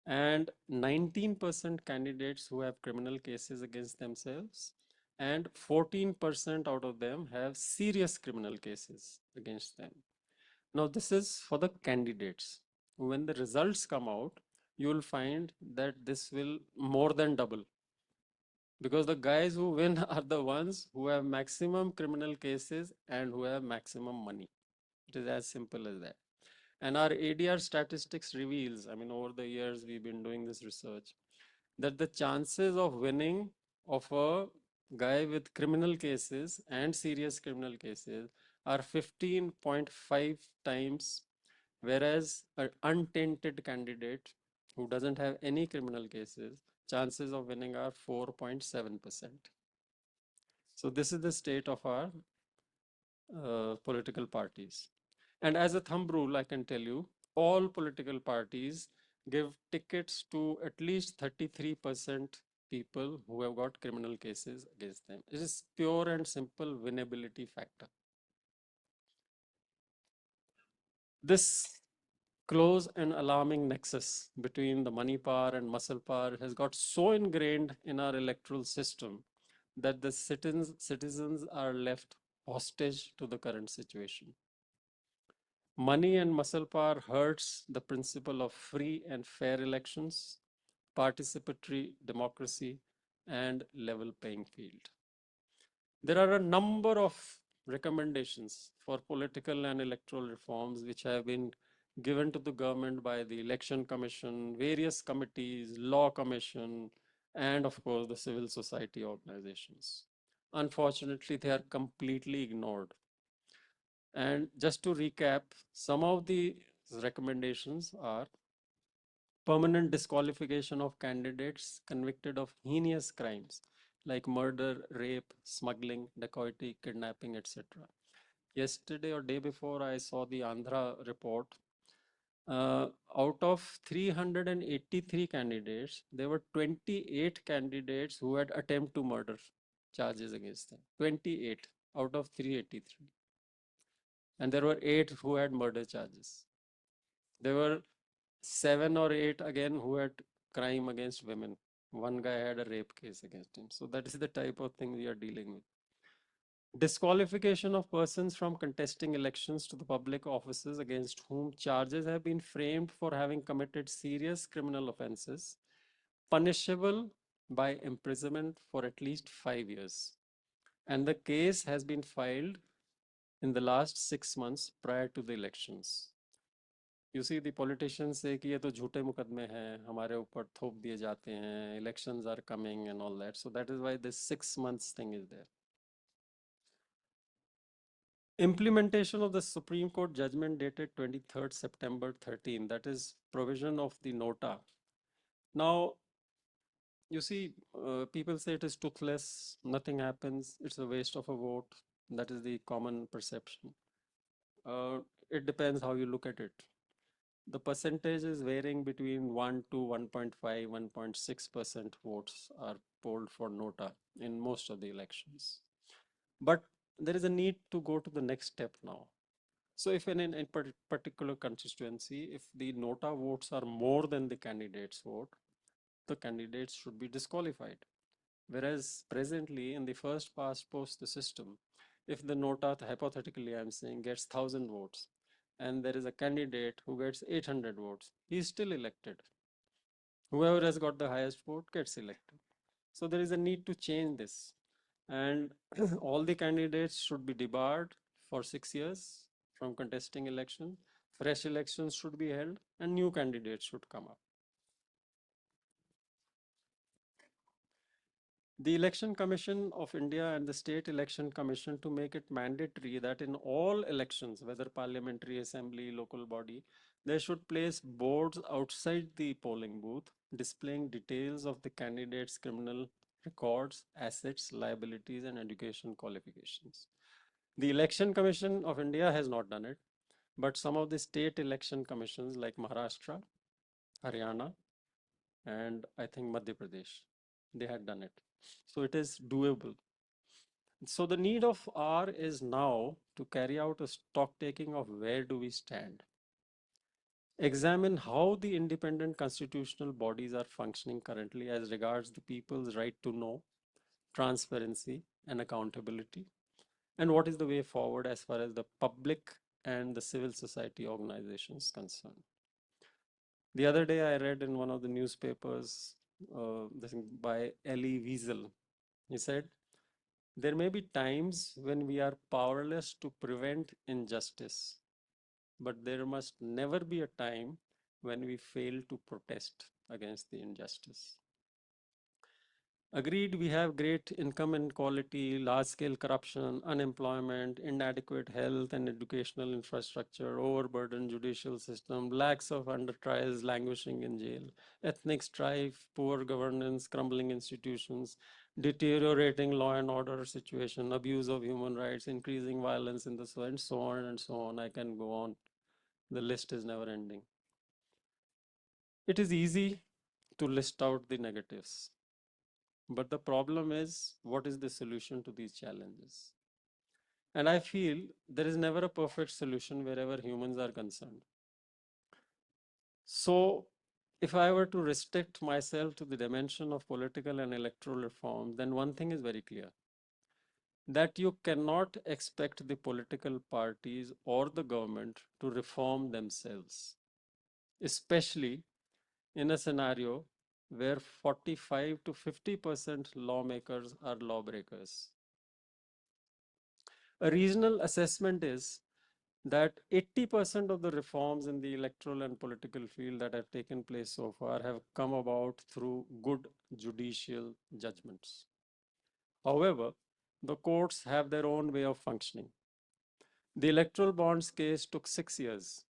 and 19% candidates who have criminal cases against themselves, and 14% out of them have serious criminal cases against them. Now, this is for the candidates. When the results come out, you will find that this will more than double, because the guys who win are the ones who have maximum criminal cases and who have maximum money. It is as simple as that. And our ADR statistics reveals, I mean, over the years we've been doing this research, that the chances of winning of a guy with criminal cases and serious criminal cases are 15.5 times, whereas an untainted candidate who doesn't have any criminal cases, chances of winning are 4.7%. So this is the state of our political parties. And as a thumb rule, I can tell you, all political parties give tickets to at least 33% people who have got criminal cases against them. It is pure and simple winnability factor. This close and alarming nexus between the money power and muscle power has got so ingrained in our electoral system that the citizens are left hostage to the current situation. Money and muscle power hurts the principle of free and fair elections, participatory democracy, and level playing field. There are a number of recommendations for political and electoral reforms which have been given to the government by the Election Commission, various committees, Law Commission, and of course the civil society organizations. Unfortunately, they are completely ignored. And just to recap, some of the recommendations are permanent disqualification of candidates convicted of heinous crimes like murder, rape, smuggling, dacoity, kidnapping, etc. Yesterday or day before, I saw the Andhra report. Out of 383 candidates, there were 28 candidates who had attempt to murder charges against them. 28 out of 383. And there were 8 who had murder charges. There were 7 or 8 again who had crime against women. One guy had a rape case against him. So that is the type of thing we are dealing with. Disqualification of persons from contesting elections to the public offices against whom charges have been framed for having committed serious criminal offenses, punishable by imprisonment for at least 5 years. And the case has been filed in the last 6 months prior to the elections. You see, the politicians say कि ये तो झूठे मुकदमे हैं, हमारे ऊपर थोप दिए जाते हैं, elections are coming and all that. So that is why this 6 months thing is there. Implementation of the Supreme Court judgment dated 23rd September 13, that is provision of the nota. Now, you see, people say it is toothless, nothing happens, it's a waste of a vote. That is the common perception. It depends how you look at it. The percentage is varying between 1 to 1.5, 1.6% votes are polled for nota in most of the elections. But there is a need to go to the next step now. So if in a particular constituency, if the nota votes are more than the candidate's vote, the candidates should be disqualified. Whereas presently in the first past post the system, if the nota, hypothetically I'm saying, gets 1,000 votes and there is a candidate who gets 800 votes, he is still elected. Whoever has got the highest vote gets elected. So there is a need to change this. And all the candidates should be debarred for 6 years from contesting election. Fresh elections should be held and new candidates should come up. The Election Commission of India and the State Election Commission to make it mandatory that in all elections, whether parliamentary, assembly, local body, they should place boards outside the polling booth displaying details of the candidates' criminal records, assets, liabilities, and education qualifications. The Election Commission of India has not done it, but some of the state election commissions like Maharashtra, Haryana, and I think Madhya Pradesh, they had done it. So it is doable. So the need of R is now to carry out a stock taking of where do we stand. Examine how the independent constitutional bodies are functioning currently as regards the people's right to know, transparency, and accountability, and what is the way forward as far as the public and the civil society organizations concerned. The other day I read in one of the newspapers this thing by Elie Wiesel. He said, there may be times when we are powerless to prevent injustice, but there must never be a time when we fail to protest against the injustice. Agreed, we have great income inequality, large-scale corruption, unemployment, inadequate health and educational infrastructure, overburdened judicial system, lacks of under trials languishing in jail, ethnic strife, poor governance, crumbling institutions, deteriorating law and order situation, abuse of human rights, increasing violence in the soil, and so on and so on. I can go on. The list is never ending. It is easy to list out the negatives. But the problem is, what is the solution to these challenges? And I feel there is never a perfect solution wherever humans are concerned. So if I were to restrict myself to the dimension of political and electoral reform, then one thing is very clear, that you cannot expect the political parties or the government to reform themselves, especially in a scenario where 45 to 50% lawmakers are lawbreakers. A regional assessment is that 80% of the reforms in the electoral and political field that have taken place so far have come about through good judicial judgments. However, the courts have their own way of functioning. The electoral bonds case took 6 years.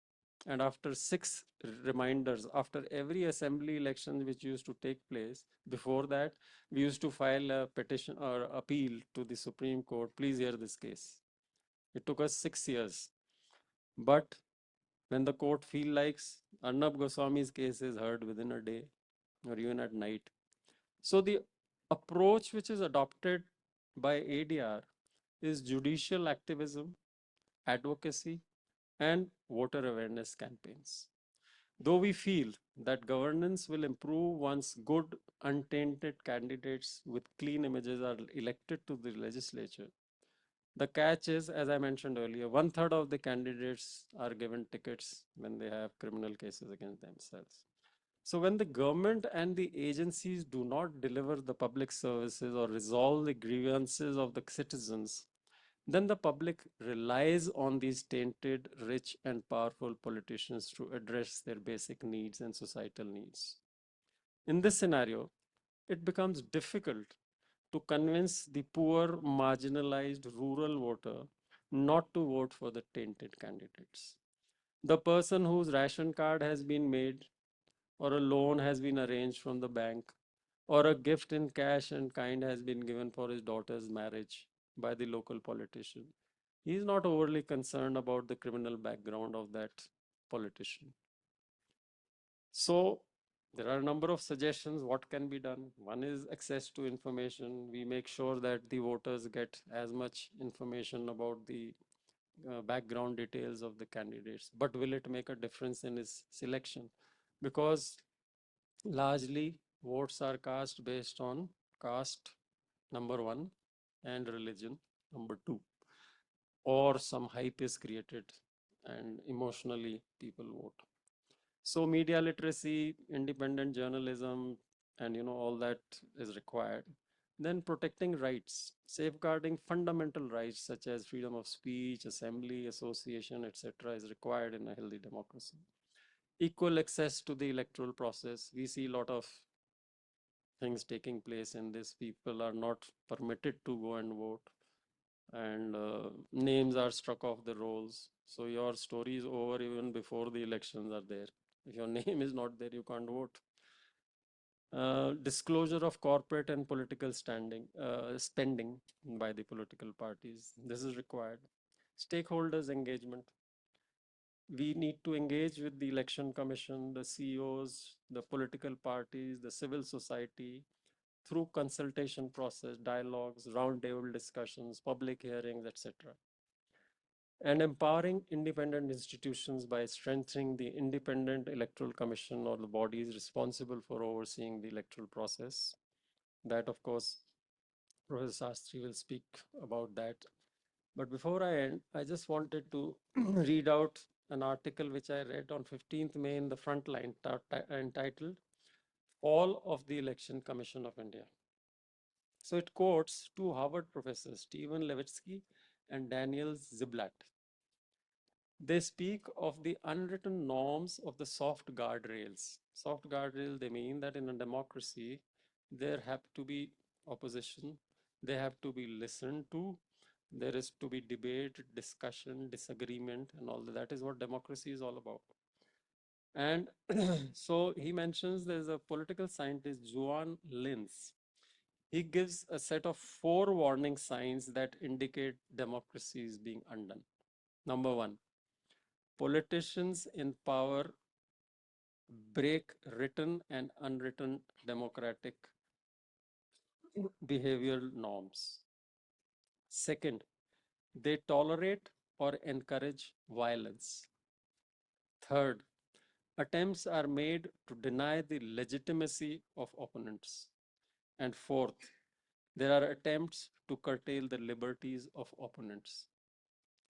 And after 6 reminders, after every assembly election which used to take place, before that, we used to file a petition or appeal to the Supreme Court, please hear this case. It took us 6 years. But when the court feel likes, Arnab Goswami's case is heard within a day or even at night. So the approach which is adopted by ADR is judicial activism, advocacy, and voter awareness campaigns. Though we feel that governance will improve once good, untainted candidates with clean images are elected to the legislature, The catch is, as I mentioned earlier, 1/3 of the candidates are given tickets when they have criminal cases against themselves. So when the government and the agencies do not deliver the public services or resolve the grievances of the citizens, then the public relies on these tainted, rich, and powerful politicians to address their basic needs and societal needs. In this scenario, it becomes difficult to convince the poor, marginalized rural voter not to vote for the tainted candidates. The person whose ration card has been made, or a loan has been arranged from the bank, or a gift in cash and kind has been given for his daughter's marriage by the local politician. He is not overly concerned about the criminal background of that politician. So there are a number of suggestions what can be done. One is access to information. We make sure that the voters get as much information about the background details of the candidates. But will it make a difference in his selection? Because largely votes are cast based on caste, number one, and religion, number two, or some hype is created and emotionally people vote. So media literacy, independent journalism, and all that is required. Then protecting rights, safeguarding fundamental rights such as freedom of speech, assembly, association, etc. is required in a healthy democracy. Equal access to the electoral process. We see a lot of things taking place in this. People are not permitted to go and vote, and names are struck off the rolls. So your story is over even before the elections are there. If your name is not there, you can't vote. Disclosure of corporate and political spending by the political parties. This is required. Stakeholders engagement. We need to engage with the election commission, the CEOs, the political parties, the civil society, through consultation process, dialogues, roundtable discussions, public hearings, etc. And empowering independent institutions by strengthening the independent electoral commission or the bodies responsible for overseeing the electoral process. That, of course, Professor Sastry will speak about that. But before I end, I just wanted to read out an article which I read on 15th May in the Frontline entitled Fall of the Election Commission of India. So it quotes two Harvard professors, Stephen Levitsky and Daniel Ziblatt. They speak of the unwritten norms of the soft guardrails. Soft guardrail, they mean that in a democracy, there have to be opposition, they have to be listened to, there is to be debate, discussion, disagreement, and all that. That is what democracy is all about. And so he mentions there's a political scientist, Juan Linz. He gives a set of 4 warning signs that indicate democracy is being undone. Number 1, politicians in power break written and unwritten democratic behavioral norms. Second, they tolerate or encourage violence. Third, attempts are made to deny the legitimacy of opponents. And fourth, there are attempts to curtail the liberties of opponents.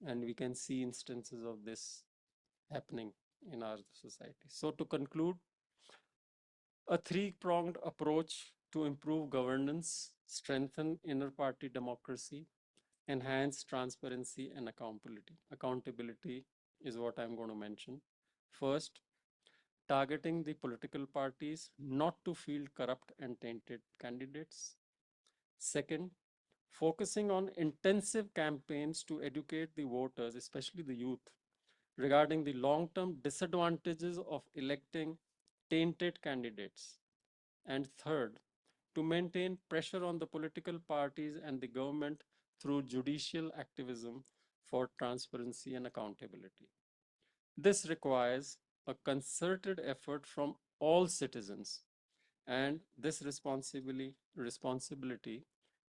And we can see instances of this happening in our society. So to conclude, a 3-pronged approach to improve governance, strengthen inner party democracy, enhance transparency and accountability. Accountability is what I'm going to mention. First, targeting the political parties not to field corrupt and tainted candidates. Second, focusing on intensive campaigns to educate the voters, especially the youth, regarding the long-term disadvantages of electing tainted candidates. And third, to maintain pressure on the political parties and the government through judicial activism for transparency and accountability. This requires a concerted effort from all citizens, and this responsibility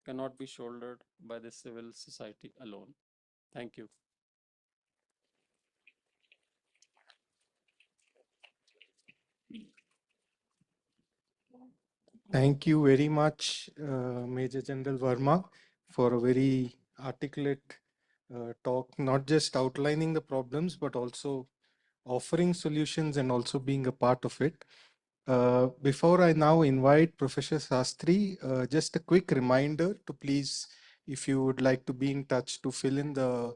cannot be shouldered by the civil society alone. Thank you. Thank you very much, Major General Verma, for a very articulate talk, not just outlining the problems, but also offering solutions and also being a part of it. Before I now invite Professor Sastry, just a quick reminder to please, if you would like to be in touch, to fill in the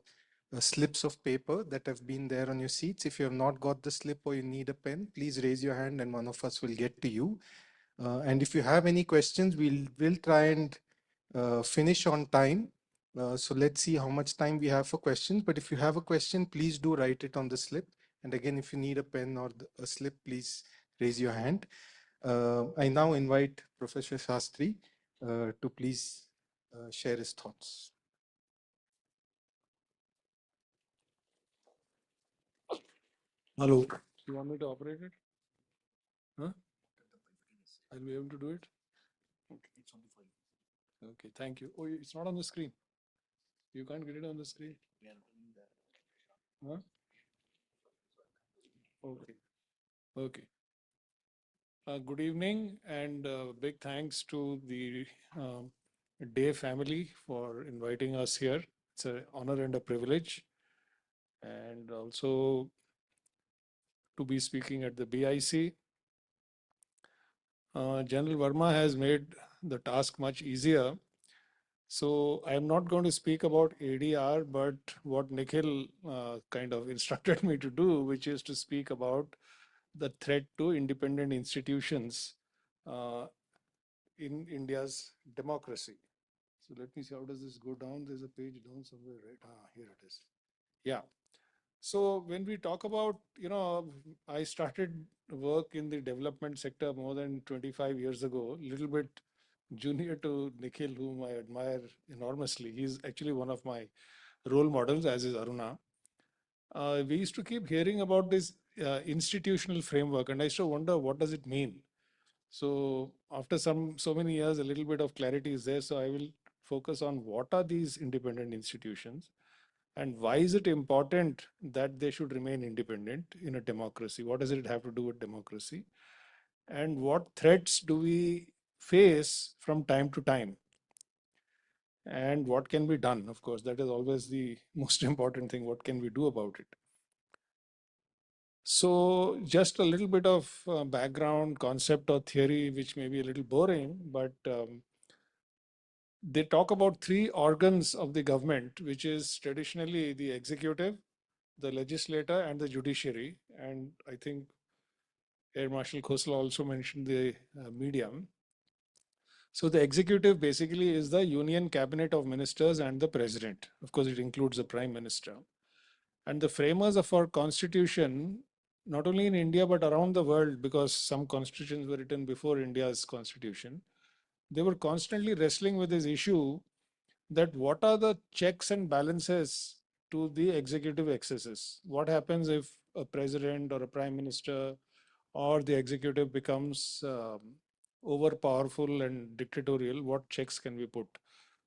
slips of paper that have been there on your seats. If you have not got the slip or you need a pen, please raise your hand and one of us will get to you. And if you have any questions, we'll try and finish on time. So let's see how much time we have for questions. But if you have a question, please do write it on the slip. And again, if you need a pen or a slip, please raise your hand. I now invite Professor Shastri to please share his thoughts. Hello. You want me to operate it? Huh? I'll be able to do it? Okay. It's on the file. Okay, thank you. Oh, it's not on the screen. You can't get it on the screen? Huh? Okay. Okay. Good evening and big thanks to the Day family for inviting us here. It's an honor and a privilege. And also to be speaking at the BIC. General Verma has made the task much easier. So I'm not going to speak about ADR, but what Nikhil kind of instructed me to do, which is to speak about the threat to independent institutions in India's democracy. So let me see, how does this go down? There's a page down somewhere, right? Here it is. Yeah. So when we talk about, I started work in the development sector more than 25 years ago, a little bit junior to Nikhil, whom I admire enormously. He's actually one of my role models, as is Aruna. We used to keep hearing about this institutional framework, and I used to wonder, what does it mean? So after so many years, a little bit of clarity is there. So I will focus on what are these independent institutions and why is it important that they should remain independent in a democracy? What does it have to do with democracy? And what threats do we face from time to time? And what can be done? Of course, that is always the most important thing. What can we do about it? So just a little bit of background concept or theory, which may be a little boring, but they talk about three organs of the government, which is traditionally the executive, the legislator, and the judiciary. And I think Air Marshal Khosla also mentioned the medium. So the executive basically is the union cabinet of ministers and the president. Of course, it includes the prime minister. And the framers of our constitution, not only in India, but around the world, because some constitutions were written before India's constitution, they were constantly wrestling with this issue that what are the checks and balances to the executive excesses? What happens if a president or a prime minister or the executive becomes over powerful and dictatorial? What checks can we put?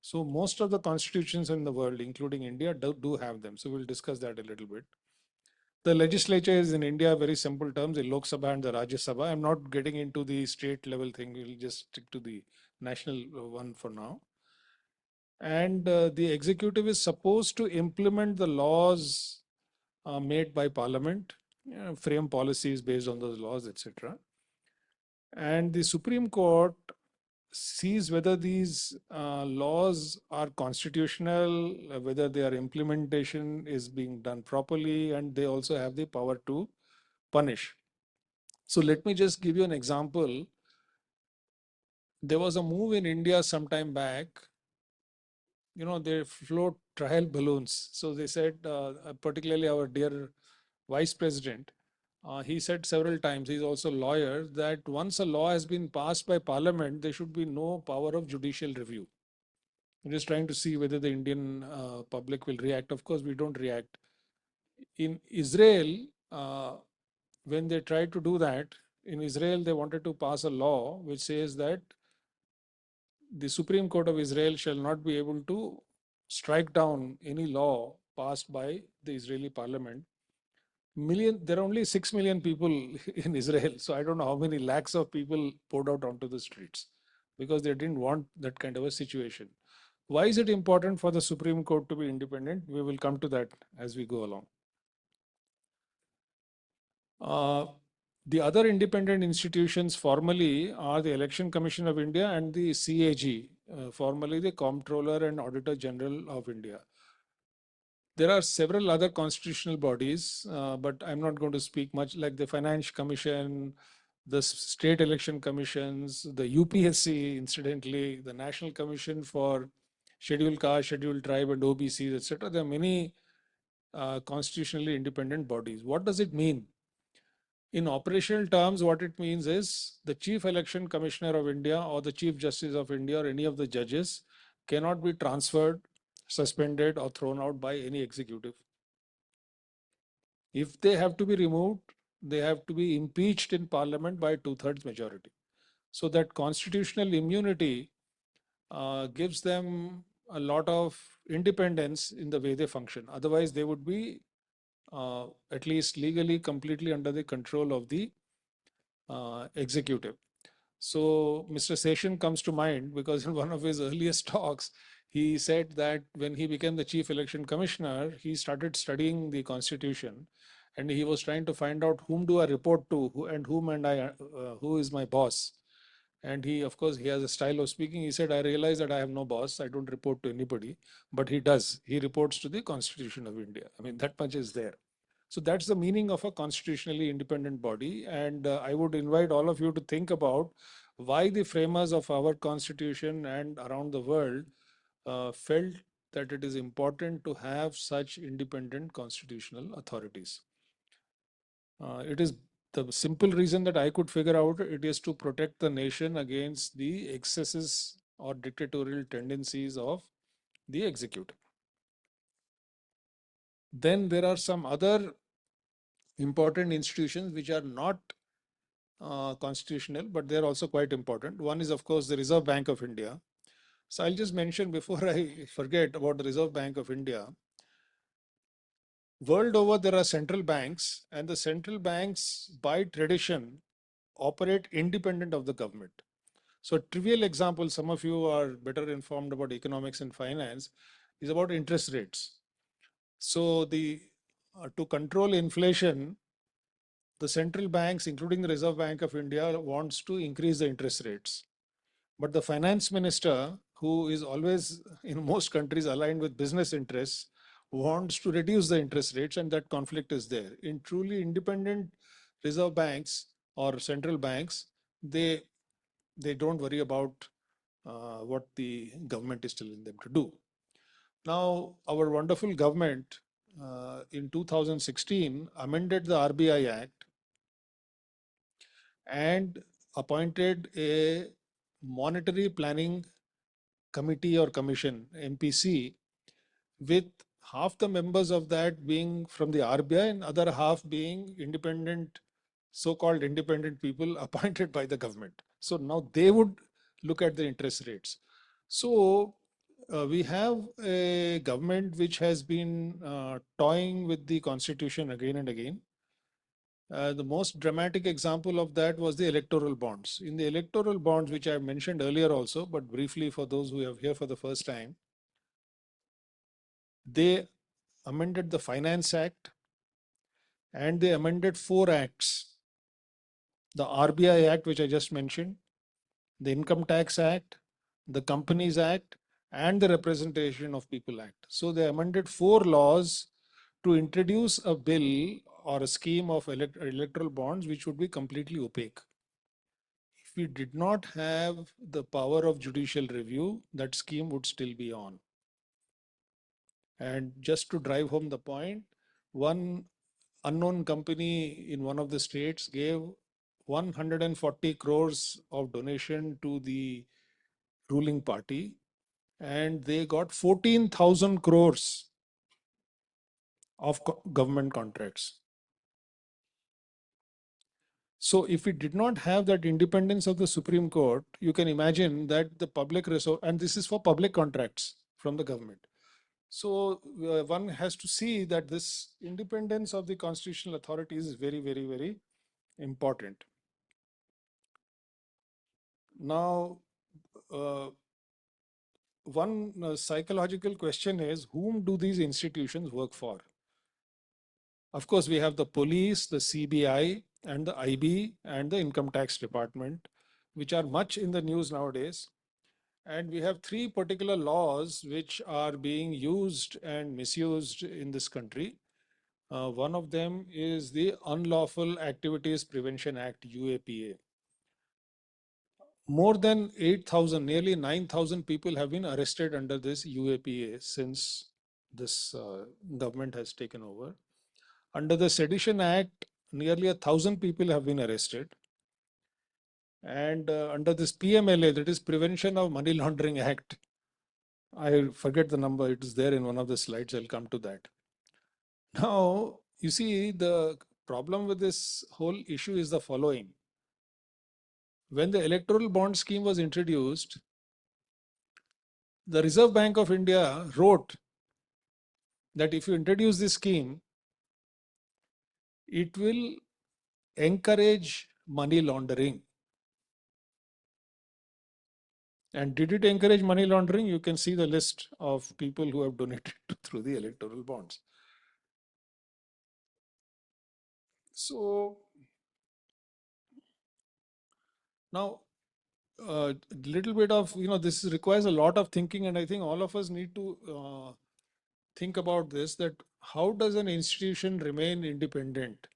So most of the constitutions in the world, including India, do have them. So we'll discuss that a little bit. The legislature is in India, very simple terms, the Lok Sabha and the Rajya Sabha. I'm not getting into the state level thing. We'll just stick to the national one for now. And the executive is supposed to implement the laws made by parliament, frame policies based on those laws, etc. And the Supreme Court sees whether these laws are constitutional, whether their implementation is being done properly, and they also have the power to punish. So let me just give you an example. There was a move in India some time back. They float trial balloons. So they said, particularly our dear vice president, he said several times, he's also a lawyer, that once a law has been passed by parliament, there should be no power of judicial review. We're just trying to see whether the Indian public will react. Of course, we don't react. In Israel, when they tried to do that, in Israel, they wanted to pass a law which says that the Supreme Court of Israel shall not be able to strike down any law passed by the Israeli parliament. There are only 6 million people in Israel, so I don't know how many lakhs of people poured out onto the streets because they didn't want that kind of a situation. Why is it important for the Supreme Court to be independent? We will come to that as we go along. The other independent institutions formally are the Election Commission of India and the CAG, formerly the Comptroller and Auditor General of India. There are several other constitutional bodies, but I'm not going to speak much, like the Finance Commission, the state election commissions, the UPSC, incidentally, the National Commission for Scheduled Caste, Scheduled Tribe, and OBCs, etc. There are many constitutionally independent bodies. What does it mean? In operational terms, what it means is the Chief Election Commissioner of India or the Chief Justice of India or any of the judges cannot be transferred, suspended, or thrown out by any executive. If they have to be removed, they have to be impeached in Parliament by 2/3 majority. So that constitutional immunity gives them a lot of independence in the way they function. Otherwise, they would be at least legally completely under the control of the executive. So Mr. Session comes to mind because in one of his earliest talks, he said that when he became the Chief Election Commissioner, he started studying the Constitution, and he was trying to find out whom do I report to, who is my boss. And he, of course, he has a style of speaking. He said, I realize that I have no boss. I don't report to anybody, but he does. He reports to the Constitution of India. I mean, that much is there. So that's the meaning of a constitutionally independent body. And I would invite all of you to think about why the framers of our constitution and around the world felt that it is important to have such independent constitutional authorities. It is the simple reason that I could figure out, it is to protect the nation against the excesses or dictatorial tendencies of the executive. Then there are some other important institutions which are not constitutional, but they're also quite important. One is, of course, the Reserve Bank of India. So I'll just mention before I forget about the Reserve Bank of India. World over, there are central banks, and the central banks, by tradition, operate independent of the government. So a trivial example, some of you are better informed about economics and finance, is about interest rates. So to control inflation, the central banks, including the Reserve Bank of India, wants to increase the interest rates. But the finance minister, who is always in most countries aligned with business interests, wants to reduce the interest rates, and that conflict is there. In truly independent reserve banks or central banks, they don't worry about what the government is telling them to do. Now, our wonderful government in 2016 amended the RBI Act and appointed a monetary planning committee or commission, MPC, with half the members of that being from the RBI and other half being independent, so-called independent people appointed by the government. So now they would look at the interest rates. So we have a government which has been toying with the constitution again and again. The most dramatic example of that was the electoral bonds. In the electoral bonds, which I mentioned earlier also, but briefly for those who are here for the first time, they amended the Finance Act and they amended 4 acts. The RBI Act, which I just mentioned, the Income Tax Act, the Companies Act, and the Representation of People Act. So they amended 4 laws to introduce a bill or a scheme of electoral bonds which would be completely opaque. If we did not have the power of judicial review, that scheme would still be on. And just to drive home the point, one unknown company in one of the states gave 140 crores of donation to the ruling party, and they got 14,000 crores of government contracts. So if we did not have that independence of the Supreme Court, you can imagine that the public resource, and this is for public contracts from the government. So one has to see that this independence of the constitutional authorities is very, very, very important. Now, one psychological question is, whom do these institutions work for? Of course, we have the police, the CBI, and the IB, and the income tax department, which are much in the news nowadays. And we have three particular laws which are being used and misused in this country. One of them is the Unlawful Activities Prevention Act, UAPA. More than 8,000, nearly 9,000 people have been arrested under this UAPA since this government has taken over. Under the Sedition Act, nearly 1,000 people have been arrested. And under this PMLA, that is Prevention of Money Laundering Act, I forget the number, it is there in one of the slides, I'll come to that. Now, you see, the problem with this whole issue is the following. When the electoral bond scheme was introduced, the Reserve Bank of India wrote that if you introduce this scheme, it will encourage money laundering. And did it encourage money laundering? You can see the list of people who have donated through the electoral bonds. So now, a little bit of, this requires a lot of thinking, and I think all of us need to think about this, that how does an institution remain independent?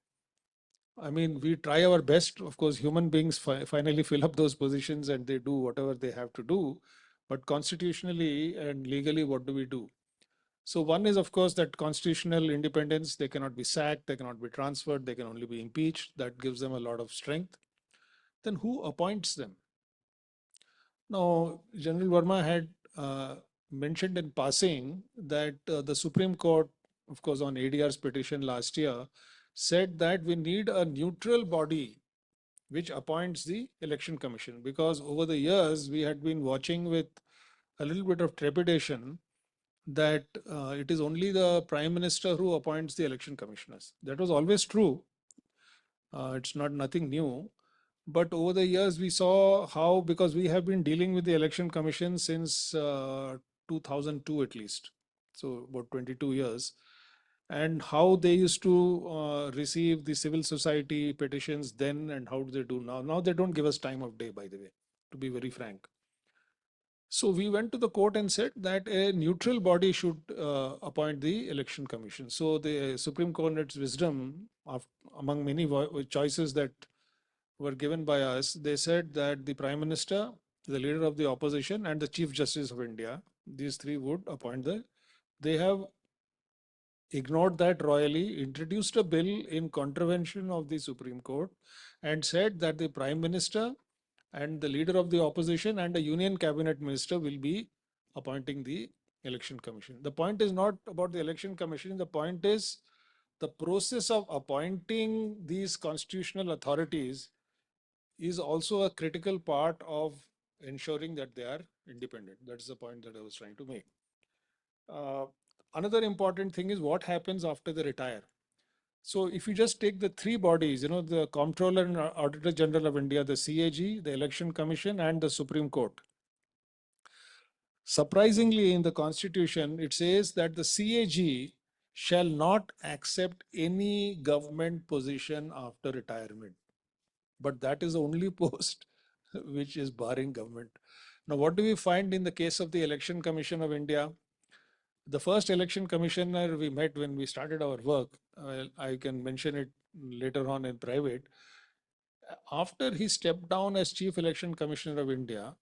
I mean, we try our best. Of course, human beings finally fill up those positions and they do whatever they have to do. But constitutionally and legally, what do we do? So one is, of course, that constitutional independence. They cannot be sacked, they cannot be transferred, they can only be impeached. That gives them a lot of strength. Then who appoints them? Now, General Verma had mentioned in passing that the Supreme Court, of course, on ADR's petition last year, said that we need a neutral body which appoints the election commission, because over the years we had been watching with a little bit of trepidation that it is only the prime minister who appoints the election commissioners. That was always true. It's not nothing new. But over the years, we saw how, because we have been dealing with the election commission since 2002 at least, so about 22 years, and how they used to receive the civil society petitions then and how do they do now. Now they don't give us time of day, by the way, to be very frank. So we went to the court and said that a neutral body should appoint the election commission. So the Supreme Court, in its wisdom, among many choices that were given by us, they said that the Prime Minister, the leader of the opposition, and the Chief Justice of India, these three would appoint they have ignored that royally, introduced a bill in contravention of the Supreme Court, and said that the Prime Minister and the leader of the opposition and a union cabinet minister will be appointing the election commission. The point is not about the election commission. The point is the process of appointing these constitutional authorities is also a critical part of ensuring that they are independent. That's the point that I was trying to make. Another important thing is what happens after they retire. So if you just take the three bodies, the Comptroller and Auditor General of India, the CAG, the Election Commission, and the Supreme Court. Surprisingly, in the Constitution, it says that the CAG shall not accept any government position after retirement. But that is the only post which is barring government. Now, what do we find in the case of the Election Commission of India? The first election commissioner we met when we started our work, I can mention it later on in private. After he stepped down as Chief Election Commissioner of India,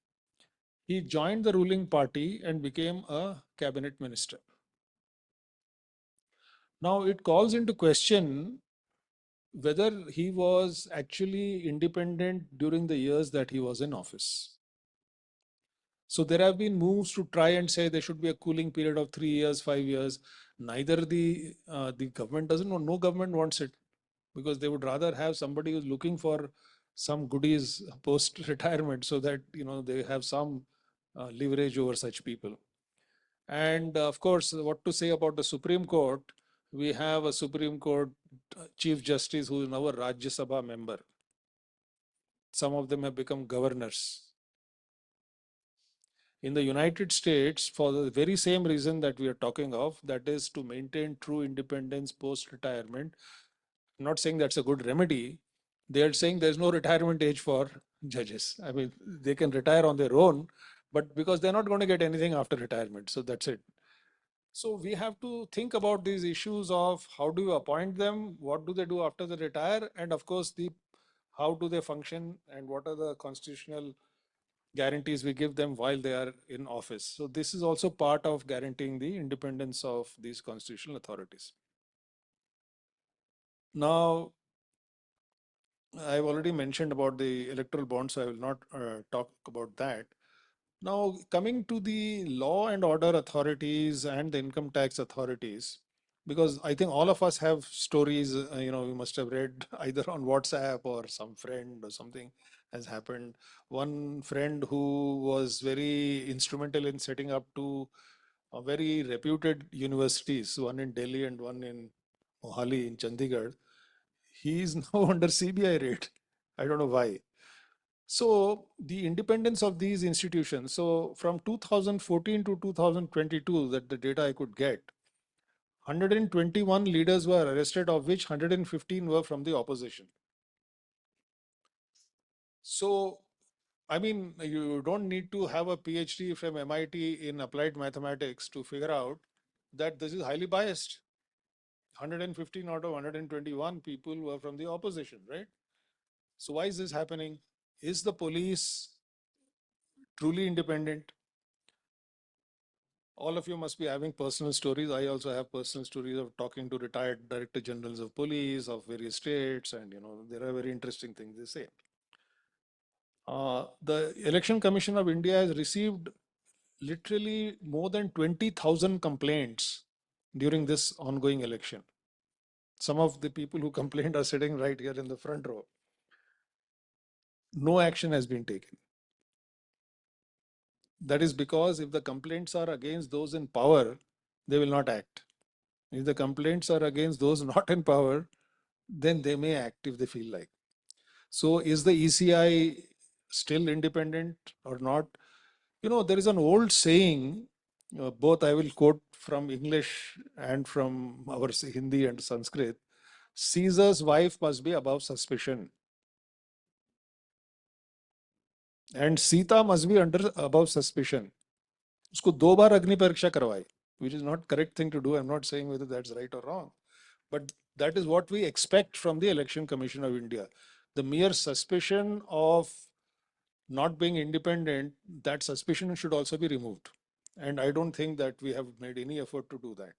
he joined the ruling party and became a cabinet minister. Now it calls into question whether he was actually independent during the years that he was in office. So there have been moves to try and say there should be a cooling period of 3 years, 5 years. Neither the government doesn't want, no government wants it, because they would rather have somebody who's looking for some goodies post retirement so that they have some leverage over such people. And of course, what to say about the Supreme Court? We have a Supreme Court Chief Justice who is now a Rajya Sabha member. Some of them have become governors. In the United States, for the very same reason that we are talking of, that is to maintain true independence post-retirement. I'm not saying that's a good remedy. They are saying there's no retirement age for judges. I mean, they can retire on their own, but because they're not going to get anything after retirement. So that's it. So we have to think about these issues of how do you appoint them, what do they do after they retire, and of course, how do they function and what are the constitutional guarantees we give them while they are in office. So this is also part of guaranteeing the independence of these constitutional authorities. Now, I've already mentioned about the electoral bond, so I will not talk about that. Now, coming to the law and order authorities and the income tax authorities, because I think all of us have stories, we must have read either on WhatsApp or some friend or something has happened. One friend who was very instrumental in setting up two very reputed universities, one in Delhi and one in Mohali in Chandigarh, he is now under CBI raid. I don't know why. So the independence of these institutions. So from 2014 to 2022, that the data I could get, 121 leaders were arrested, of which 115 were from the opposition. So, I mean, you don't need to have a PhD from MIT in applied mathematics to figure out that this is highly biased. 115 out of 121 people were from the opposition, right? So why is this happening? Is the police truly independent? All of you must be having personal stories. I also have personal stories of talking to retired director generals of police of various states, and there are very interesting things they say. The Election Commission of India has received literally more than 20,000 complaints during this ongoing election. Some of the people who complained are sitting right here in the front row. No action has been taken. That is because if the complaints are against those in power, they will not act. If the complaints are against those not in power, then they may act if they feel like. So is the ECI still independent or not? There is an old saying, both I will quote from English and from our Hindi and Sanskrit. Caesar's wife must be above suspicion. And Sita must be above suspicion. उसको 2 बार अग्नि परीक्षा करवाई, which is not correct thing to do. I'm not saying whether that's right or wrong, but that is what we expect from the Election Commission of India. The mere suspicion of not being independent, that suspicion should also be removed. And I don't think that we have made any effort to do that.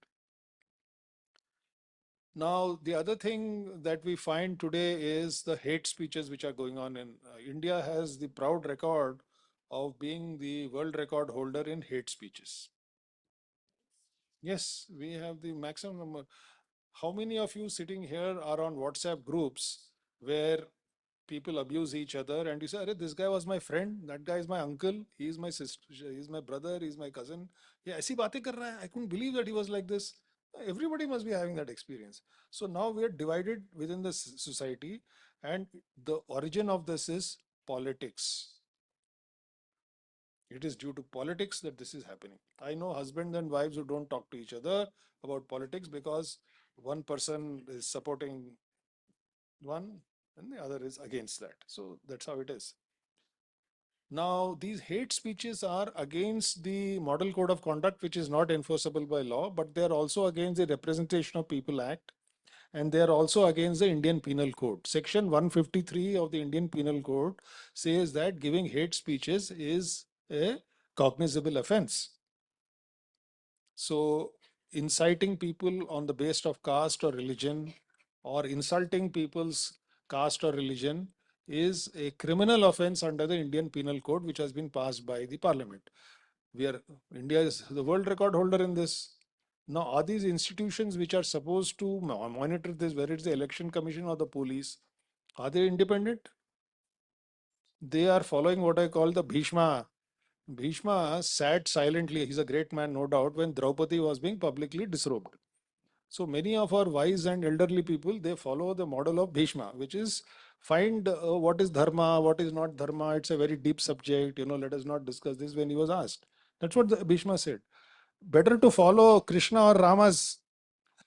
Now, the other thing that we find today is the hate speeches which are going on in India has the proud record of being the world record holder in hate speeches. Yes, we have the maximum number. How many of you sitting here are on WhatsApp groups where people abuse each other and you say, this guy was my friend, that guy is my uncle, he is my sister, he is my brother, he is my cousin. Yeah, ऐसी बातें कर रहा है. I couldn't believe that he was like this. Everybody must be having that experience. So now we are divided within the society, and the origin of this is politics. It is due to politics that this is happening. I know husbands and wives who don't talk to each other about politics because one person is supporting one and the other is against that. So that's how it is. Now, these hate speeches are against the Model Code of Conduct, which is not enforceable by law, but they are also against the Representation of People Act, and they are also against the Indian Penal Code. Section 153 of the Indian Penal Code says that giving hate speeches is a cognizable offense. So, inciting people on the basis of caste or religion, or insulting people's caste or religion, is a criminal offense under the Indian Penal Code, which has been passed by the Parliament. India is the world record holder in this. Now, are these institutions which are supposed to monitor this, whether it's the Election Commission or the police, are they independent? They are following what I call the Bhishma. Bhishma sat silently, he's a great man, no doubt, when Draupadi was being publicly disrobed. So many of our wise and elderly people, they follow the model of Bhishma, which is find what is dharma, what is not dharma. It's a very deep subject. Let us not discuss this when he was asked. That's what the Bhishma said. Better to follow Krishna or Rama's.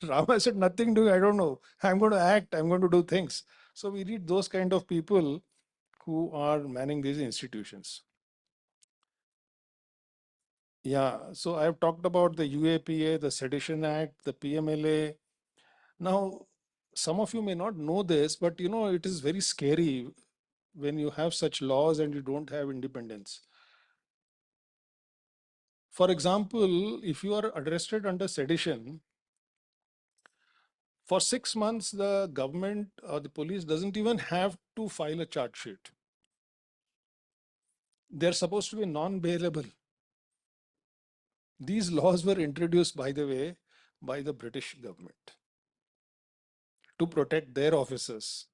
Rama said nothing doing. I don't know. I'm going to act. I'm going to do things. So we need those kind of people who are manning these institutions. Yeah, so I've talked about the UAPA, the Sedition Act, the PMLA. Now, some of you may not know this, but it is very scary when you have such laws and you don't have independence. For example, if you are arrested under sedition, for 6 months, the government or the police doesn't even have to file a charge sheet. They're supposed to be non-bailable. These laws were introduced, by the way, by the British government to protect their officers,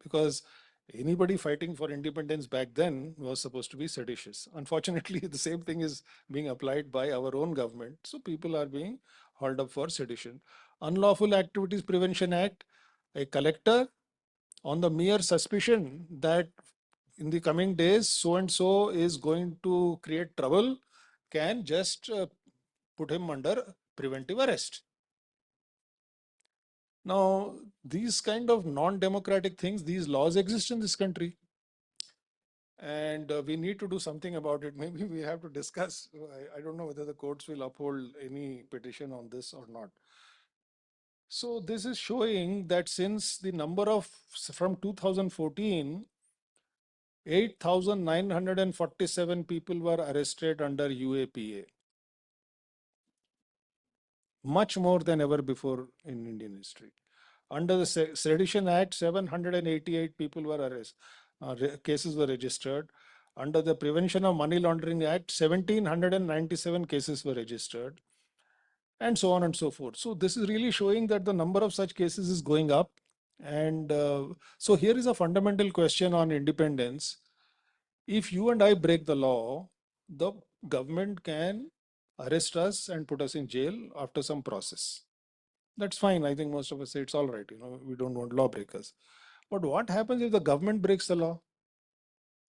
because anybody fighting for independence back then was supposed to be seditious. Unfortunately, the same thing is being applied by our own government. So people are being hauled up for sedition. Unlawful Activities Prevention Act, a collector, on the mere suspicion that in the coming days so and so is going to create trouble, can just put him under preventive arrest. Now, these kind of non-democratic things, these laws exist in this country. And we need to do something about it. Maybe we have to discuss. I don't know whether the courts will uphold any petition on this or not. So this is showing that since the number of, from 2014, 8,947 people were arrested under UAPA. Much more than ever before in Indian history. Under the Sedition Act, 788 people were arrested, cases were registered. Under the Prevention of Money Laundering Act, 1,797 cases were registered, and so on and so forth. So this is really showing that the number of such cases is going up. And so here is a fundamental question on independence. If you and I break the law, the government can arrest us and put us in jail after some process. That's fine. I think most of us say it's all right. We don't want lawbreakers. But what happens if the government breaks the law?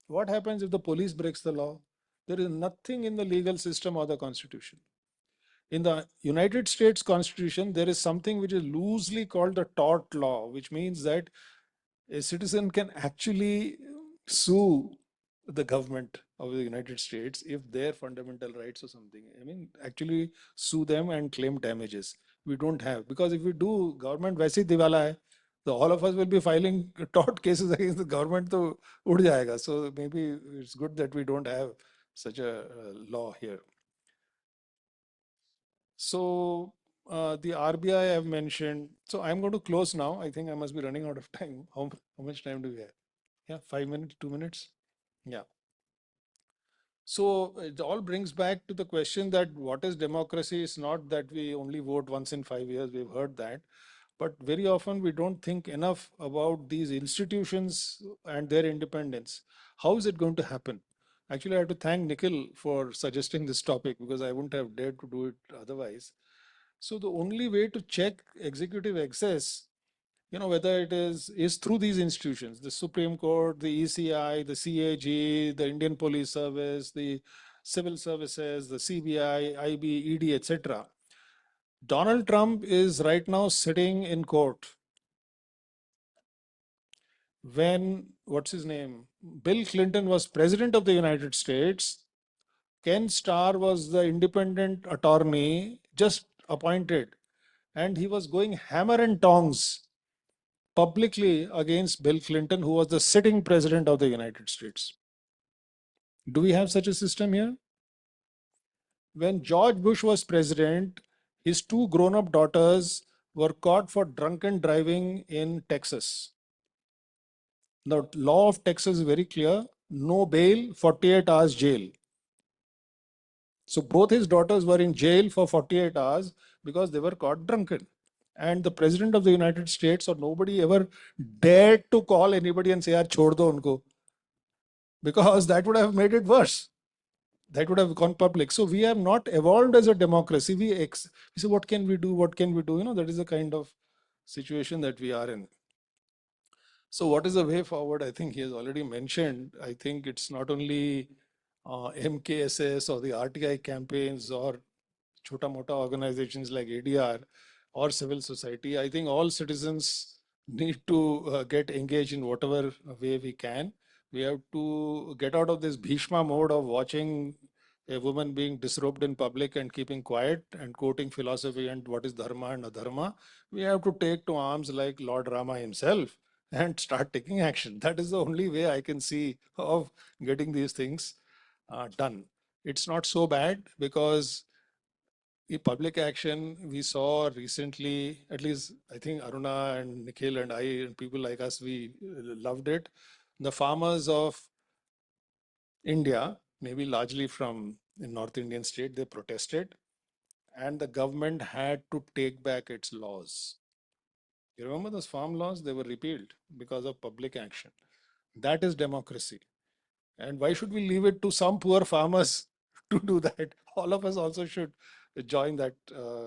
What happens if the police breaks the law? There is nothing in the legal system or the constitution. In the United States Constitution, there is something which is loosely called the tort law, which means that a citizen can actually sue the government of the United States if their fundamental rights or something, actually sue them and claim damages. We don't have, because if we do, government वैसे ही दिवाला है, so all of us will be filing tort cases against the government, तो उड़ जाएगा. So maybe it's good that we don't have such a law here. So the RBI I have mentioned. So I'm going to close now. I think I must be running out of time. How much time do we have? Yeah, 5 minutes, 2 minutes? Yeah. So it all brings back to the question that what is democracy? It's not that we only vote once in 5 years. We've heard that. But very often we don't think enough about these institutions and their independence. How is it going to happen? Actually, I have to thank Nikhil for suggesting this topic, because I wouldn't have dared to do it otherwise. So the only way to check executive excess, whether it is through these institutions, the Supreme Court, the ECI, the CAG, the Indian Police Service, the Civil Services, the CBI, IB, ED, etc. Donald Trump is right now sitting in court. When, what's his name? Bill Clinton was president of the United States, Ken Starr was the independent attorney just appointed, and he was going hammer and tongs publicly against Bill Clinton, who was the sitting president of the United States. Do we have such a system here? When George Bush was president, his 2 grown-up daughters were caught for drunken driving in Texas. The law of Texas is very clear: no bail, 48 hours jail. So both his daughters were in jail for 48 hours because they were caught drunken. And the president of the United States or nobody ever dared to call anybody and say, yaar, chhod do unko. Because that would have made it worse. That would have gone public. So we have not evolved as a democracy. We say, what can we do? What can we do? That is the kind of situation that we are in. So what is the way forward? I think he has already mentioned. I think it's not only MKSS or the RTI campaigns or chota mota organizations like ADR or civil society. I think all citizens need to get engaged in whatever way we can. We have to get out of this Bhishma mode of watching a woman being disrobed in public and keeping quiet and quoting philosophy and what is dharma and adharma. We have to take to arms like Lord Rama himself and start taking action. That is the only way I can see of getting these things done. It's not so bad because the public action we saw recently, at least I think Aruna and Nikhil and I and people like us, we loved it. The farmers of India, maybe largely from the North Indian state, they protested and the government had to take back its laws. You remember those farm laws? They were repealed because of public action. That is democracy. And why should we leave it to some poor farmers to do that? All of us also should join that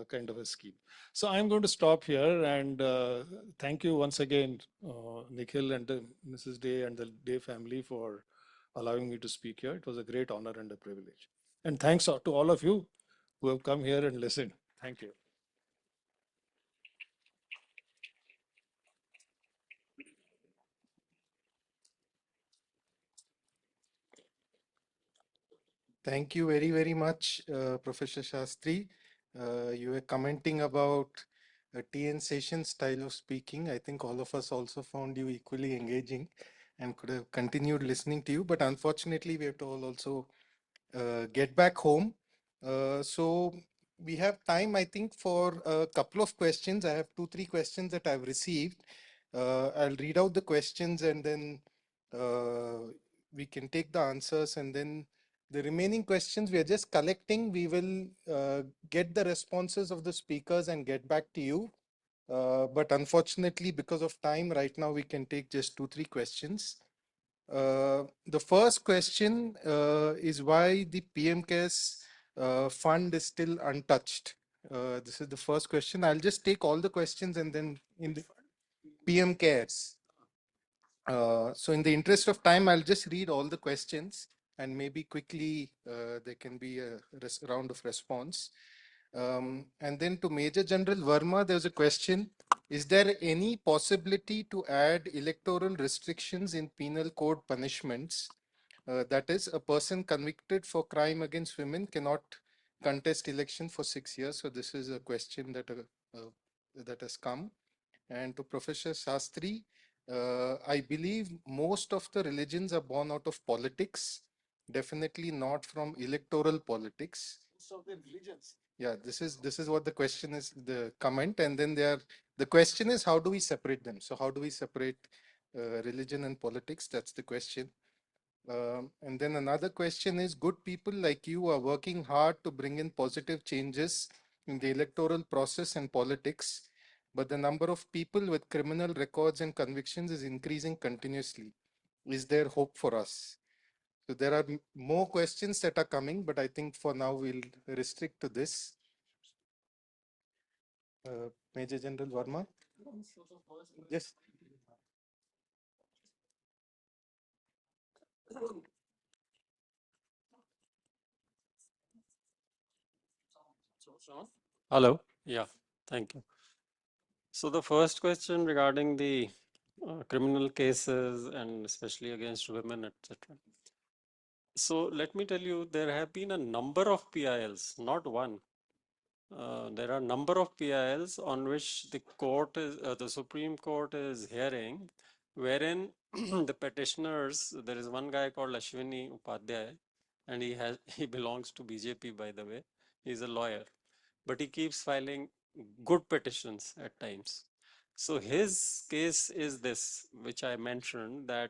kind of a scheme. So I'm going to stop here and thank you once again, Nikhil and Mrs. Day and the Day family for allowing me to speak here. It was a great honor and a privilege. And thanks to all of you who have come here and listened. Thank you. Thank you very, very much, Professor Shastri. You were commenting about TN Sessions' style of speaking. I think all of us also found you equally engaging and could have continued listening to you. But unfortunately, we have to all also get back home. So we have time, I think, for a couple of questions. I have 2, 3 questions that I've received. I'll read out the questions and then we can take the answers, and then the remaining questions we are just collecting. We will get the responses of the speakers and get back to you. But unfortunately, because of time right now, we can take just 2, 3 questions. The first question is why the PM CARES fund is still untouched. This is the first question. I'll just take all the questions and then in the PM CARES. So in the interest of time, I'll just read all the questions and maybe quickly there can be a round of response. And then to Major General Verma, there's a question. Is there any possibility to add electoral restrictions in penal code punishments? That is, a person convicted for crime against women cannot contest election for 6 years. So this is a question that has come. And to Professor Shastri, I believe most of the religions are born out of politics, definitely not from electoral politics. Most of the religions. Yeah, this is what the question is, the comment, and then the question is how do we separate them? So how do we separate religion and politics? That's the question. And then another question is, good people like you are working hard to bring in positive changes in the electoral process and politics, but the number of people with criminal records and convictions is increasing continuously. Is there hope for us? So there are more questions that are coming, but I think for now we'll restrict to this. Major General Verma? Yes. Hello. Yeah, thank you. So the first question regarding the criminal cases and especially against women, etc. So let me tell you, there have been a number of PILs, not one. There are a number of PILs on which the Supreme Court is hearing, wherein the petitioners, there is one guy called Ashwini Upadhyay, and he belongs to BJP, by the way. He's a lawyer, but he keeps filing good petitions at times. So his case is this, which I mentioned, that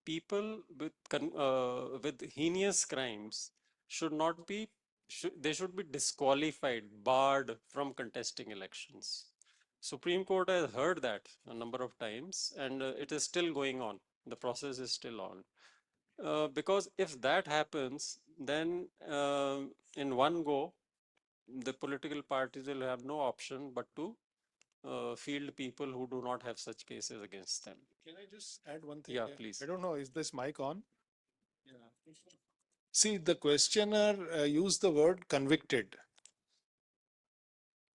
people with heinous crimes should not be they should be disqualified, barred from contesting elections. Supreme Court has heard that a number of times, and it is still going on. The process is still on. Because if that happens, then in one go, the political parties will have no option but to field people who do not have such cases against them. Can I just add one thing Yeah, here? please. I don't know, is this mic on? Yeah. See, the questioner used the word convicted.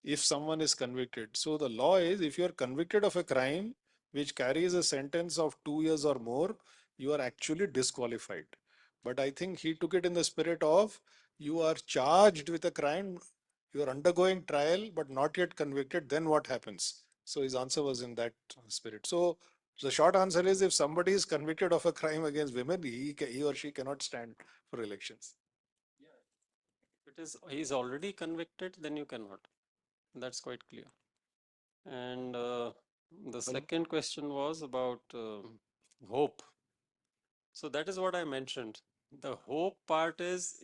If someone is convicted. So the law is if you are convicted of a crime which carries a sentence of 2 years or more, you are actually disqualified. But I think he took it in the spirit of you are charged with a crime, you are undergoing trial, but not yet convicted, then what happens? So his answer was in that spirit. So the short answer is if somebody is convicted of a crime against women, he or she cannot stand for elections. If it is he's already convicted, then you cannot. That's quite clear. And the second question was about hope. So that is what I mentioned. The hope part is,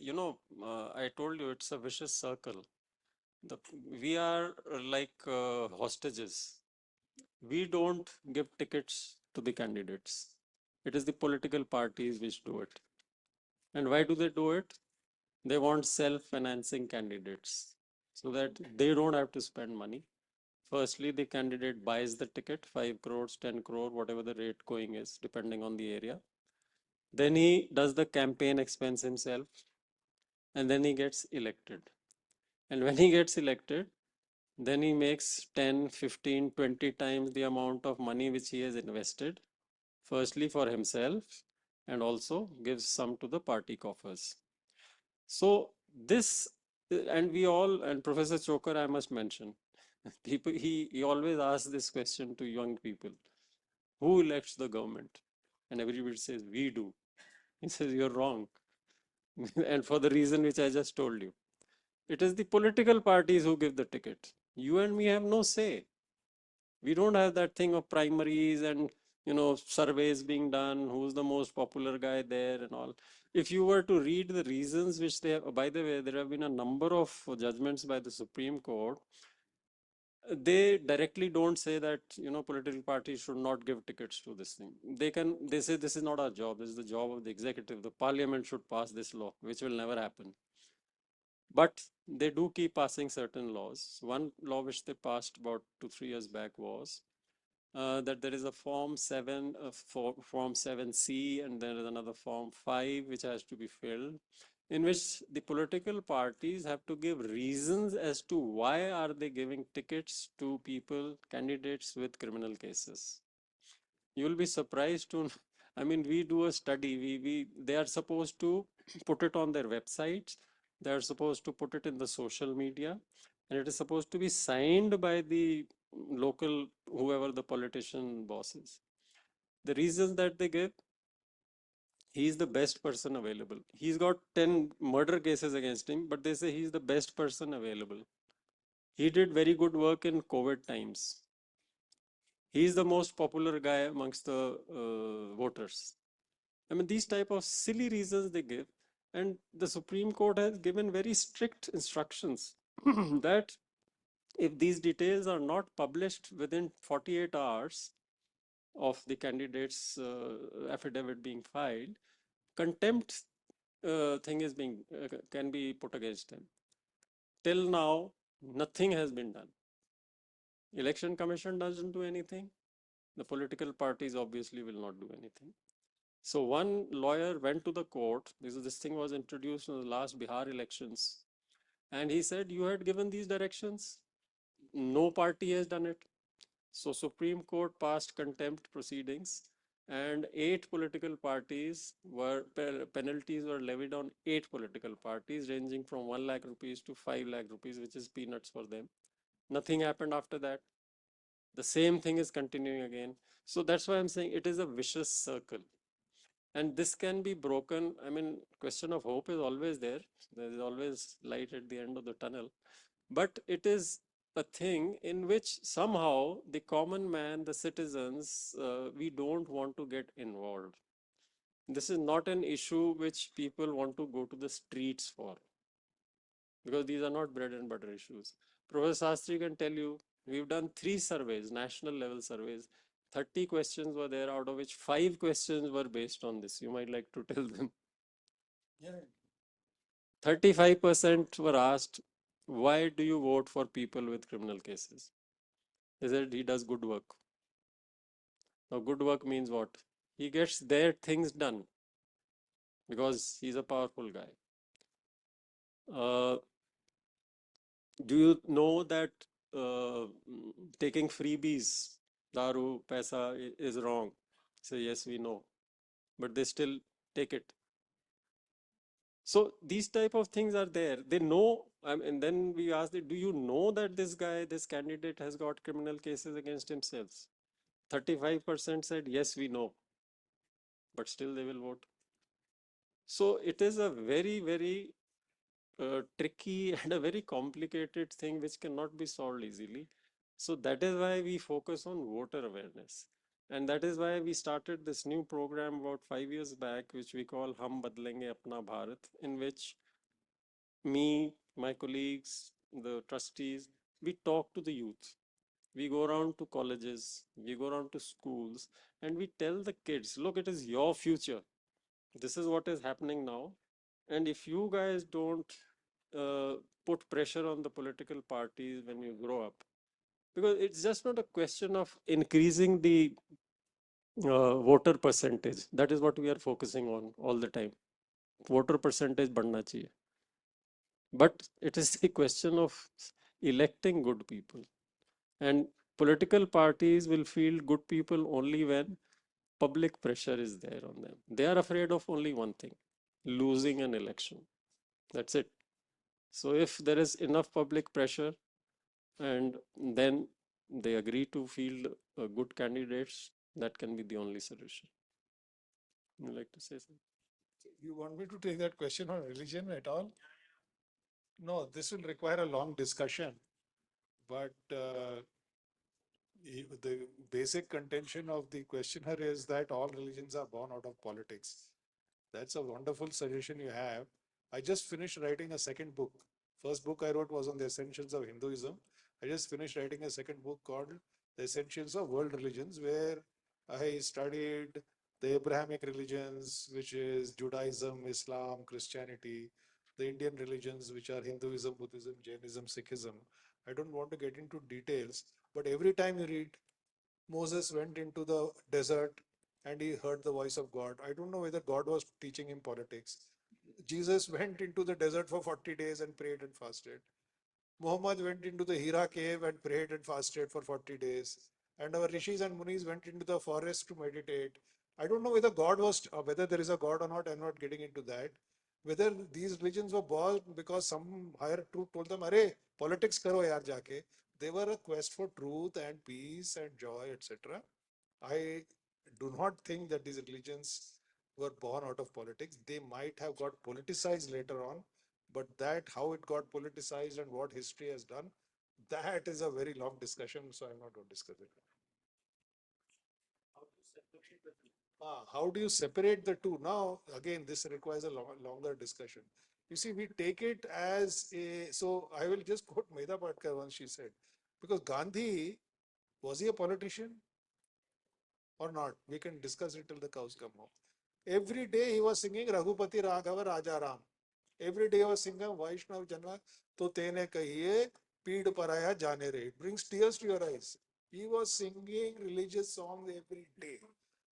I told you it's a vicious circle. We are like hostages. We don't give tickets to the candidates. It is the political parties which do it. And why do they do it? They want self-financing candidates so that they don't have to spend money. Firstly, the candidate buys the ticket, 5 crores, 10 crore, whatever the rate going is, depending on the area. Then he does the campaign expense himself, and then he gets elected. And when he gets elected, then he makes 10, 15, 20 times the amount of money which he has invested, firstly for himself, and also gives some to the party coffers. So this, and we all, and Professor Choker, I must mention, people, he always asks this question to young people, who elects the government? And everybody says, we do. He says, you're wrong. And for the reason which I just told you. It is the political parties who give the ticket. You and me have no say. We don't have that thing of primaries and surveys being done, who's the most popular guy there and all. If you were to read the reasons which they have, by the way, there have been a number of judgments by the Supreme Court. They directly don't say that political parties should not give tickets to this thing. They say this is not our job, this is the job of the executive. The parliament should pass this law, which will never happen. But they do keep passing certain laws. One law which they passed about 2-3 years back was that there is a form 7, form 7C, and there is another form 5 which has to be filled, in which the political parties have to give reasons as to why are they giving tickets to people, candidates with criminal cases. You will be surprised to, I mean, we do a study, they are supposed to put it on their websites, they are supposed to put it in the social media, and it is supposed to be signed by the local, whoever the politician boss is. The reasons that they give, he is the best person available. He's got 10 murder cases against him, but they say he's the best person available. He did very good work in COVID times. He's the most popular guy amongst the voters. I mean, these type of silly reasons they give. And the Supreme Court has given very strict instructions that if these details are not published within 48 hours of the candidate's affidavit being filed, contempt thing is being can be put against them. Till now, nothing has been done. Election Commission doesn't do anything. The political parties obviously will not do anything. So one lawyer went to the court. This thing was introduced in the last Bihar elections. And he said, you had given these directions. No party has done it. So Supreme Court passed contempt proceedings, and 8 political parties were, penalties were levied on 8 political parties, ranging from 1 lakh rupees to 5 lakh rupees, which is peanuts for them. Nothing happened after that. The same thing is continuing again. So that's why I'm saying it is a vicious circle. And this can be broken. I mean, question of hope is always there. There is always light at the end of the tunnel. But it is a thing in which somehow the common man, the citizens, we don't want to get involved. This is not an issue which people want to go to the streets for, because these are not bread and butter issues. Professor Sastry can tell you, we've done 3 surveys, national level surveys. 30 questions were there, out of which 5 questions were based on this. You might like to tell them. 35% were asked, why do you vote for people with criminal cases? They said he does good work. Now, good work means what? He gets their things done because he's a powerful guy. Uh, do you know that taking freebies, daru, paisa is wrong? So yes, we know, but they still take it. So these type of things are there. They know, and then we ask them, do you know that this guy, this candidate has got criminal cases against himself? 35% said, yes, we know, but still they will vote. So it is a very, very tricky and a very complicated thing which cannot be solved easily. So that is why we focus on voter awareness. And that is why we started this new program about 5 years back, which we call Hum Badlenge Apna Bharat, in which me, my colleagues, the trustees, we talk to the youth. We go around to colleges, we go around to schools, and we tell the kids, look, it is your future. This is what is happening now. And if you guys don't uh, put pressure on the political parties when you grow up, because it's just not a question of increasing the voter percentage. That is what we are focusing on all the time. Voter percentage badhna chahiye. But it is a question of electing good people. And political parties will feel good people only when public pressure is there on them. They are afraid of only one thing, losing an election. That's it. So if there is enough public pressure and then they agree to field good candidates, that can be the only solution. You like to say something? You want me to take that question on religion at all? No, this will require a long discussion, but the basic contention of the questioner is that all religions are born out of politics. That's a wonderful suggestion you have. I just finished writing a second book. First book I wrote was on the essentials of Hinduism. I just finished writing a second book called The Essentials of World Religions, where I studied the Abrahamic religions, which is Judaism, Islam, Christianity, the Indian religions, which are Hinduism, Buddhism, Jainism, Sikhism. I don't want to get into details, but every time you read Moses went into the desert and he heard the voice of God. I don't know whether God was teaching him politics. Jesus went into the desert for 40 days and prayed and fasted. Muhammad went into the Hira cave and prayed and fasted for 40 days. And our rishis and munis went into the forest to meditate. I don't know whether God was, whether there is a God or not. I'm not getting into that. Whether these religions were born because some higher truth told them, "Arey, politics karo yaar jaake." They were a quest for truth and peace and joy, etc. I do not think that these religions were born out of politics. They might have got politicized later on, but that how it got politicized and what history has done, that is a very long discussion. So I'm not going to discuss it. How do you separate the two? Now, again, this requires a longer discussion. You see, we take it as a, so I will just quote Medha Patkar once she said, because Gandhi, was he a politician or not? We can discuss it till the cows come home. Every day he was singing Raghupati Raghava Raja Ram. Every day he was singing Vaishnav Jana to tene kahiye peed paraya jane re. It brings tears to your eyes. He was singing religious songs every day.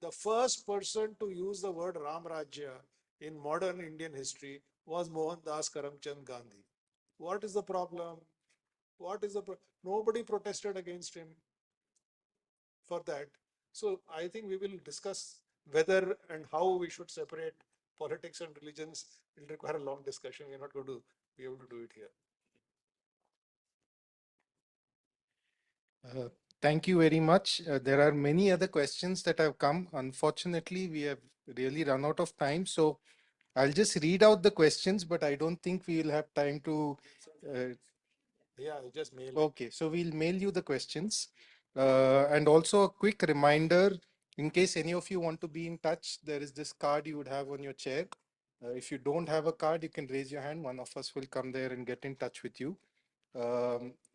The first person to use the word Ram Rajya in modern Indian history was Mohandas Karamchand Gandhi. What is the problem? What is the nobody protested against him for that. So I think we will discuss whether and how we should separate politics and religions. It will require a long discussion. We're not going to be able to do it here. Thank you very much. There are many other questions that have come. Unfortunately, we have really run out of time. So I'll just read out the questions, but I don't think we will have time to. Yeah, just mail. Okay, so we'll mail you the questions. And also a quick reminder, in case any of you want to be in touch, there is this card you would have on your chair. If you don't have a card, you can raise your hand. One of us will come there and get in touch with you.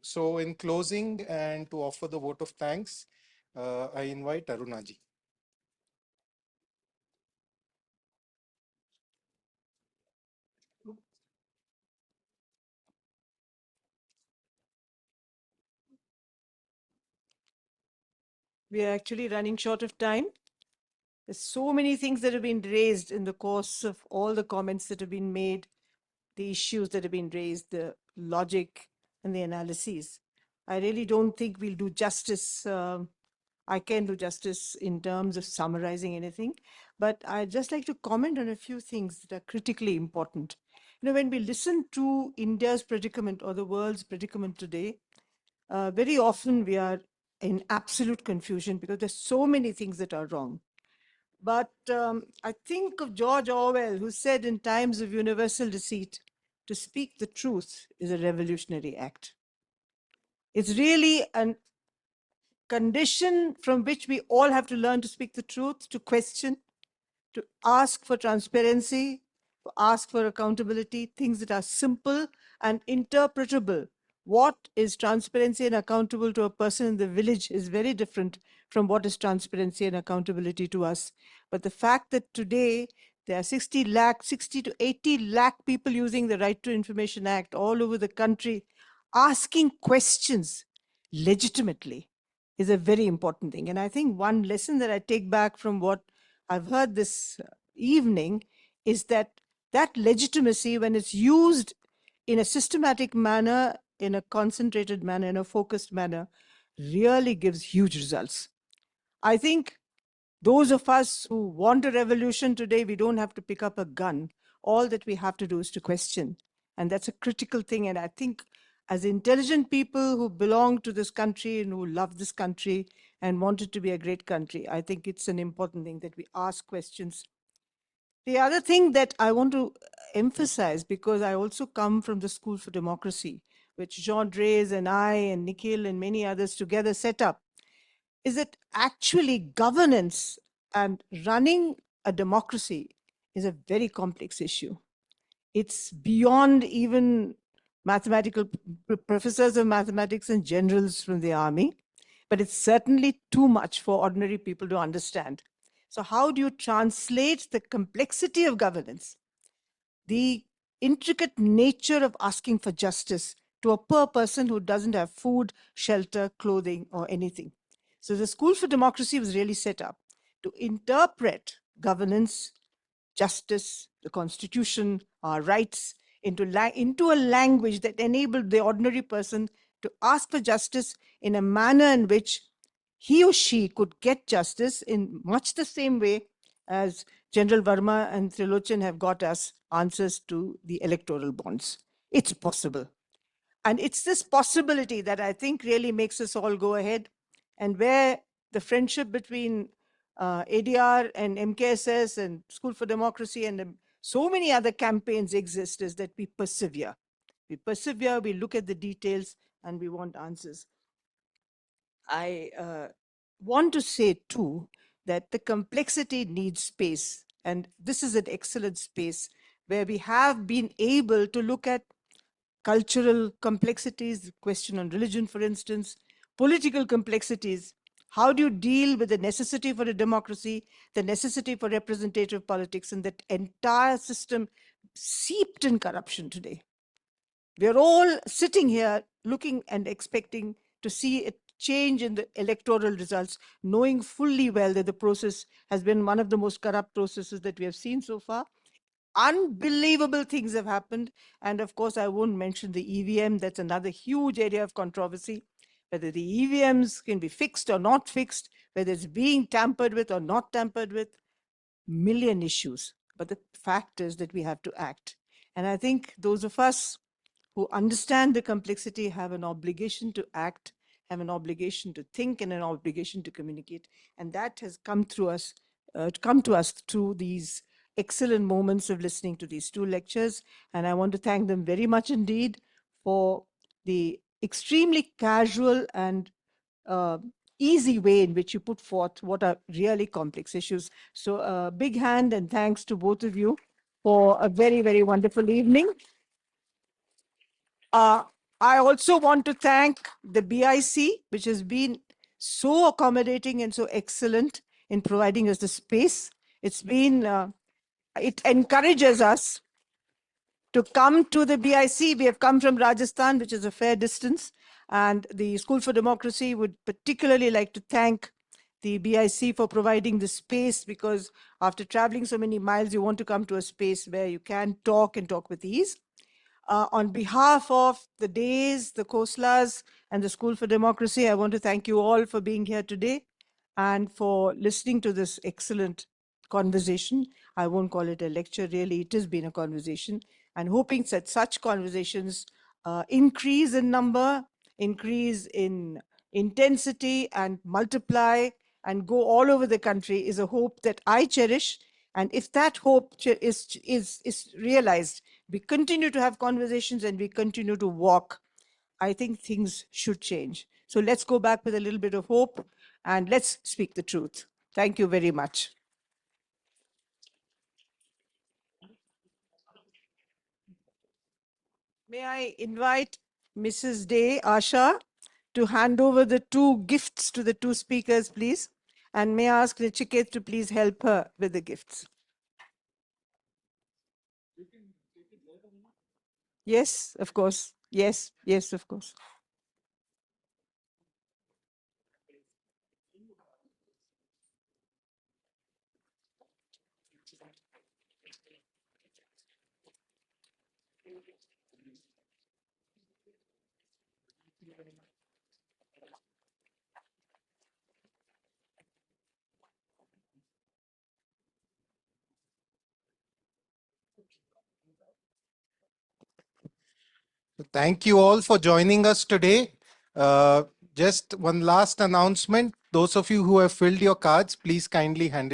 So in closing and to offer the vote of thanks, I invite Arunaji. we are actually running short of time. There's so many things that have been raised in the course of all the comments that have been made, the issues that have been raised, the logic and the analyses. I really don't think we'll do justice. I can do justice in terms of summarizing anything, but I'd just like to comment on a few things that are critically important. You know, when we listen to India's predicament or the world's predicament today, very often we are in absolute confusion because there's so many things that are wrong. But I think of George Orwell, who said in times of universal deceit, to speak the truth is a revolutionary act. It's really a condition from which we all have to learn to speak the truth, to question, to ask for transparency, to ask for accountability, things that are simple and interpretable. What is transparency and accountable to a person in the village is very different from what is transparency and accountability to us. But the fact that today there are 60 to 80 lakh people using the Right to Information Act all over the country, asking questions legitimately is a very important thing. And I think one lesson that I take back from what I've heard this evening is that that legitimacy, when it's used in a systematic manner, in a concentrated manner, in a focused manner, really gives huge results. I think those of us who want a revolution today, we don't have to pick up a gun. All that we have to do is to question. And that's a critical thing. And I think as intelligent people who belong to this country and who love this country and want it to be a great country, I think it's an important thing that we ask questions. The other thing that I want to emphasize, because I also come from the School for Democracy, which Jean Drèze and I and Nikhil and many others together set up, is that actually governance and running a democracy is a very complex issue. It's beyond even mathematical professors of mathematics and generals from the army, but it's certainly too much for ordinary people to understand. So how do you translate the complexity of governance, the intricate nature of asking for justice to a poor person who doesn't have food, shelter, clothing, or anything? So the School for Democracy was really set up to interpret governance, justice, the constitution, our rights into a language that enabled the ordinary person to ask for justice in a manner in which he or she could get justice in much the same way as General Verma and Trilochan have got us answers to the electoral bonds. It's possible. And it's this possibility that I think really makes us all go ahead, and where the friendship between ADR and MKSS and School for Democracy and so many other campaigns exist, is that we persevere. We persevere, we look at the details, and we want answers. I want to say too that the complexity needs space, and this is an excellent space where we have been able to look at cultural complexities, the question on religion, for instance, political complexities. How do you deal with the necessity for a democracy, the necessity for representative politics, and that entire system seeped in corruption today? We're all sitting here looking and expecting to see a change in the electoral results, knowing fully well that the process has been one of the most corrupt processes that we have seen so far. Unbelievable things have happened. And of course, I won't mention the EVM. That's another huge area of controversy, whether the EVMs can be fixed or not fixed, whether it's being tampered with or not tampered with, million issues. But the fact is that we have to act. And I think those of us who understand the complexity have an obligation to act, have an obligation to think, and an obligation to communicate. And that has come to us through these excellent moments of listening to these two lectures. And I want to thank them very much indeed for the extremely casual and easy way in which you put forth what are really complex issues. So a big hand and thanks to both of you for a very, very wonderful evening. I also want to thank the BIC, which has been so accommodating and so excellent in providing us the space. It's been, it encourages us to come to the BIC. We have come from Rajasthan, which is a fair distance, and the School for Democracy would particularly like to thank the BIC for providing the space, because after traveling so many miles, you want to come to a space where you can talk and talk with ease. On behalf of the DAYS, the Khoslas, and the School for Democracy, I want to thank you all for being here today and for listening to this excellent conversation. I won't call it a lecture, really, it has been a conversation, and hoping that such conversations increase in number, increase in intensity, and multiply and go all over the country is a hope that I cherish. And if that hope is realized, we continue to have conversations and we continue to walk, I think things should change. So let's go back with a little bit of hope and let's speak the truth. Thank you very much. May I invite Mrs. Day, Asha, to hand over the 2 gifts to the 2 speakers, please. And may I ask Nachiket to please help her with the gifts. Yes, of course. Yes, yes, of course. Thank you all for joining us today. Just one last announcement. Those of you who have filled your cards, please kindly hand it